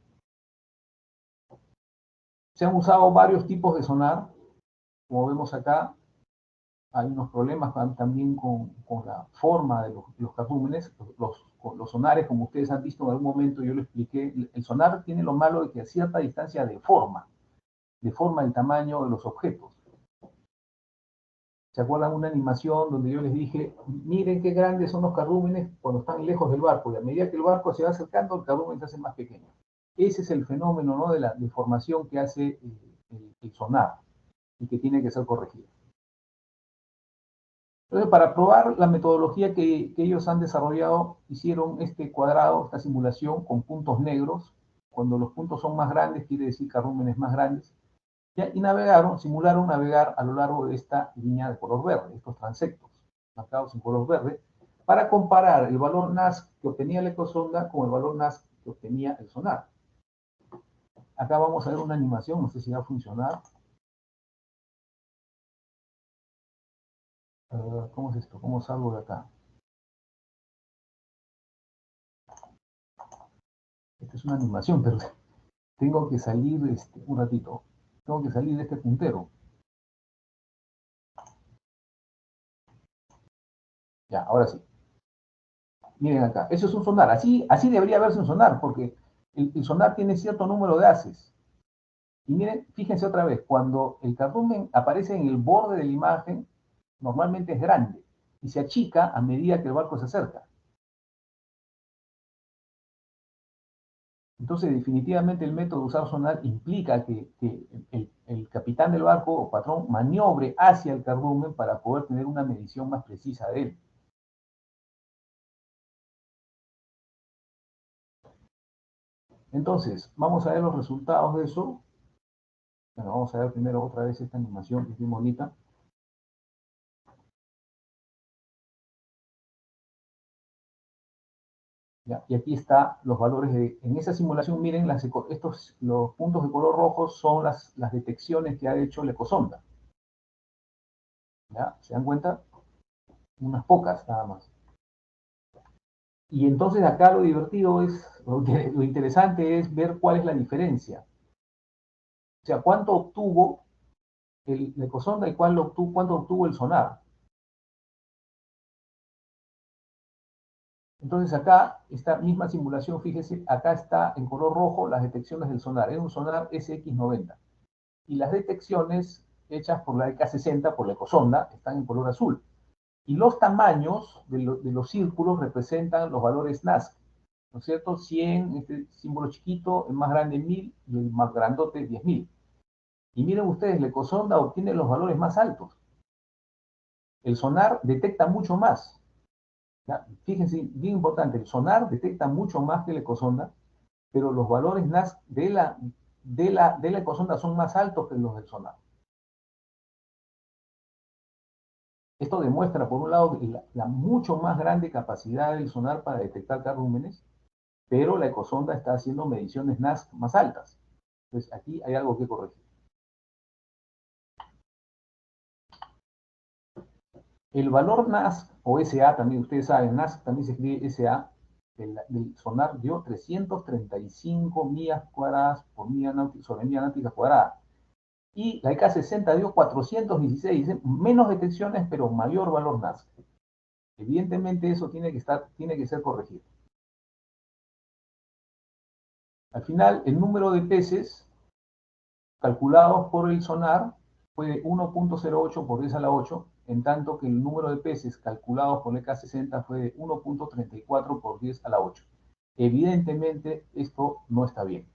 Se han usado varios tipos de sonar. Como vemos acá, hay unos problemas también con la forma de los cardúmenes. Los sonares, como ustedes han visto en algún momento, yo lo expliqué, el sonar tiene lo malo de que a cierta distancia deforma el tamaño de los objetos. ¿Se acuerdan una animación donde yo les dije, miren qué grandes son los cardúmenes cuando están lejos del barco, y a medida que el barco se va acercando, el cardumen se hace más pequeño? Ese es el fenómeno, ¿no?, de la deformación que hace el sonar y que tiene que ser corregido. Entonces, para probar la metodología que ellos han desarrollado, hicieron este cuadrado, esta simulación con puntos negros. Cuando los puntos son más grandes, quiere decir cardúmenes más grandes. Y simularon navegar a lo largo de esta línea de color verde, estos transectos marcados en color verde, para comparar el valor NASC que obtenía la ecosonda con el valor NASC que obtenía el sonar. Acá vamos a ver una animación, no sé si va a funcionar. ¿Cómo es esto? ¿Cómo salgo de acá? Esta es una animación, pero tengo que salir un ratito. Tengo que salir de este puntero. Ya, ahora sí. Miren acá, eso es un sonar. Así debería verse un sonar, porque el sonar tiene cierto número de haces. Y miren, fíjense otra vez, cuando el cardumen aparece en el borde de la imagen, normalmente es grande y se achica a medida que el barco se acerca. Entonces, definitivamente el método de usar sonar implica que el capitán del barco o patrón maniobre hacia el cardumen para poder tener una medición más precisa de él. Entonces, vamos a ver los resultados de eso. Bueno, vamos a ver primero otra vez esta animación que es bien bonita. ¿Ya? Y aquí están los valores en esa simulación. Miren, los puntos de color rojo son las detecciones que ha hecho la ecosonda. ¿Ya? ¿Se dan cuenta? Unas pocas nada más. Y entonces acá lo divertido es, lo interesante es ver cuál es la diferencia. O sea, cuánto obtuvo la ecosonda y cuánto obtuvo el sonar. Entonces acá, esta misma simulación, fíjese, acá está en color rojo las detecciones del sonar. Es un sonar SX90. Y las detecciones hechas por la EK60, por la ecosonda, están en color azul. Y los tamaños de los círculos representan los valores NASC, ¿no es cierto? 100, este símbolo chiquito, el más grande 1000 y el más grandote 10.000. Y miren ustedes, la ecosonda obtiene los valores más altos. El sonar detecta mucho más. ¿Ya? Fíjense, bien importante, el sonar detecta mucho más que la ecosonda, pero los valores NASC de la ecosonda son más altos que los del sonar. Esto demuestra, por un lado, la mucho más grande capacidad del sonar para detectar carrúmenes, pero la ecosonda está haciendo mediciones NASC más altas. Entonces, aquí hay algo que corregir. El valor NASC, o SA también, ustedes saben, NASC también se escribe SA, del sonar dio 335 millas cuadradas por sobre milla náutica cuadrada. Y la EK60 dio 416, menos detecciones, pero mayor valor NASC. Evidentemente eso tiene que ser corregido. Al final, el número de peces calculados por el sonar fue de 1.08 por 10 a la 8, en tanto que el número de peces calculados por el EK60 fue de 1.34 por 10 a la 8. Evidentemente, esto no está bien.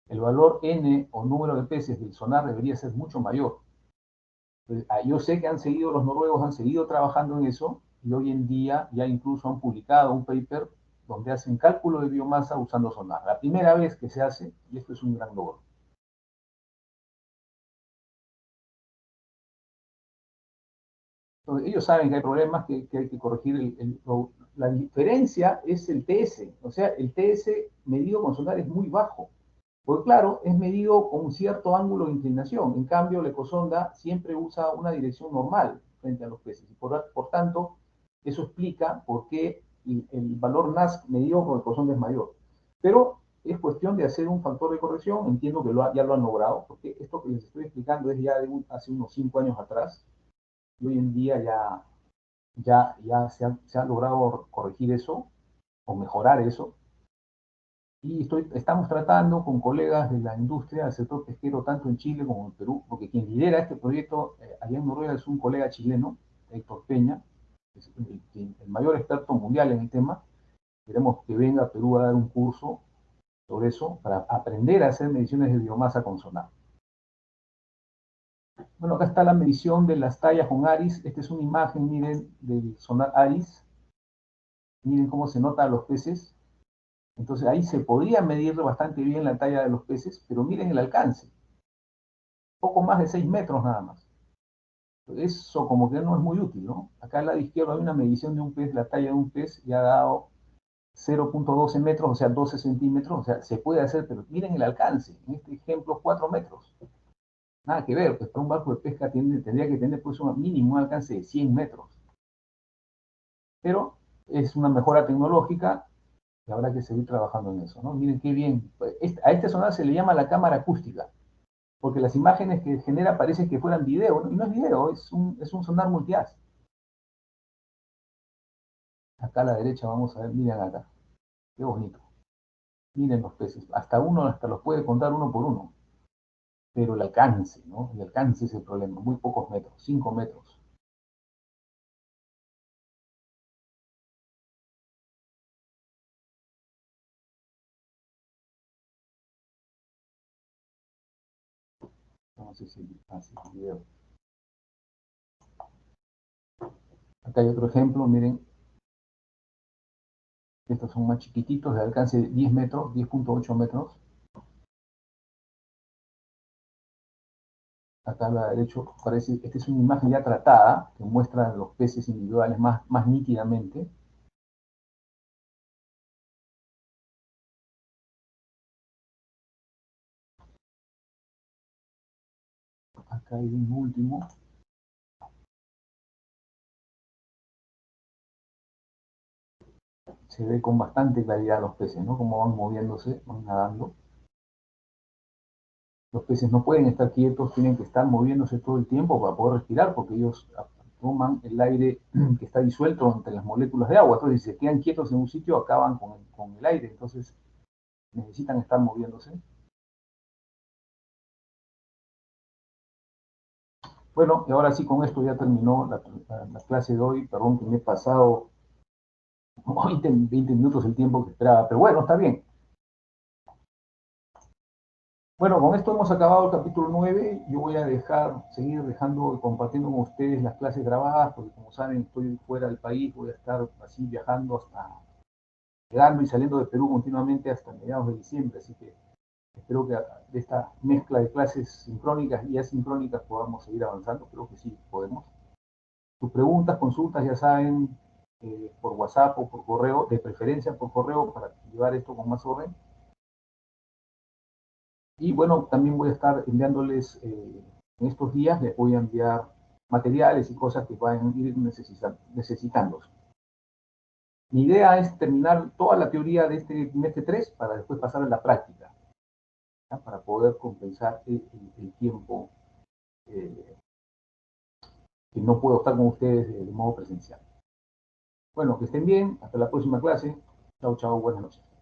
El valor n o número de peces del sonar debería ser mucho mayor. Entonces, yo sé que los noruegos han seguido trabajando en eso y hoy en día ya incluso han publicado un paper donde hacen cálculo de biomasa usando sonar. La primera vez que se hace, y esto es un gran logro. Entonces, ellos saben que hay problemas que hay que corregir. La diferencia es el TS, o sea, el TS medido con sonar es muy bajo. Porque claro, es medido con un cierto ángulo de inclinación. En cambio, la ecosonda siempre usa una dirección normal frente a los peces. Por tanto, eso explica por qué el valor NASC medido con ecosonda es mayor. Pero es cuestión de hacer un factor de corrección. Entiendo que ya lo han logrado, porque esto que les estoy explicando es ya hace unos 5 años atrás. Y hoy en día ya se ha logrado corregir eso o mejorar eso. Y estamos tratando con colegas de la industria del sector pesquero, tanto en Chile como en Perú, porque quien lidera este proyecto allá en Noruega es un colega chileno, Héctor Peña, es el mayor experto mundial en el tema. Queremos que venga a Perú a dar un curso sobre eso para aprender a hacer mediciones de biomasa con sonar. Bueno, acá está la medición de las tallas con ARIS. Esta es una imagen, miren, del sonar ARIS. Miren cómo se notan los peces. Entonces ahí se podría medir bastante bien la talla de los peces, pero miren el alcance, poco más de 6 metros nada más. Eso como que no es muy útil, ¿no? Acá al lado izquierdo hay una medición de un pez, la talla de un pez, y ha dado 0.12 metros, o sea, 12 centímetros, o sea, se puede hacer, pero miren el alcance, en este ejemplo 4 metros. Nada que ver, pues para un barco de pesca tendría que tener pues un mínimo alcance de 100 metros. Pero es una mejora tecnológica y habrá que seguir trabajando en eso, ¿no? Miren qué bien. A este sonar se le llama la cámara acústica, porque las imágenes que genera parecen que fueran video, ¿no? Y no es video, es un sonar multiaz. Acá a la derecha vamos a ver, miren acá, qué bonito. Miren los peces, hasta los puede contar uno por uno, pero el alcance, ¿no? El alcance es el problema, muy pocos metros, 5 metros. No sé si hace el video. Acá hay otro ejemplo, miren, estos son más chiquititos, de alcance de 10 metros, 10.8 metros. Acá a la derecha parece, esta es una imagen ya tratada, que muestra los peces individuales más nítidamente. Acá hay un último. se ve con bastante claridad los peces, ¿no? Cómo van moviéndose, van nadando. Los peces no pueden estar quietos, tienen que estar moviéndose todo el tiempo para poder respirar, porque ellos toman el aire que está disuelto entre las moléculas de agua. Entonces, si se quedan quietos en un sitio, acaban con el aire. Entonces, necesitan estar moviéndose. Bueno, y ahora sí, con esto ya terminó la clase de hoy. Perdón que me he pasado 20 minutos el tiempo que esperaba, pero bueno, está bien. Bueno, con esto hemos acabado el capítulo 9. Yo voy a seguir dejando, compartiendo con ustedes las clases grabadas, porque como saben, estoy fuera del país, voy a estar así viajando llegando y saliendo de Perú continuamente hasta mediados de diciembre, así que espero que de esta mezcla de clases sincrónicas y asincrónicas podamos seguir avanzando. Creo que sí podemos. Sus preguntas, consultas, ya saben, por WhatsApp o por correo, de preferencia por correo para llevar esto con más orden. Y bueno, también voy a estar enviándoles, en estos días, les voy a enviar materiales y cosas que vayan a ir necesitando. Mi idea es terminar toda la teoría de este trimestre 3 para después pasar a la práctica, ¿ya? Para poder compensar el tiempo que no puedo estar con ustedes de modo presencial. Bueno, que estén bien, hasta la próxima clase. Chao, chao, buenas noches.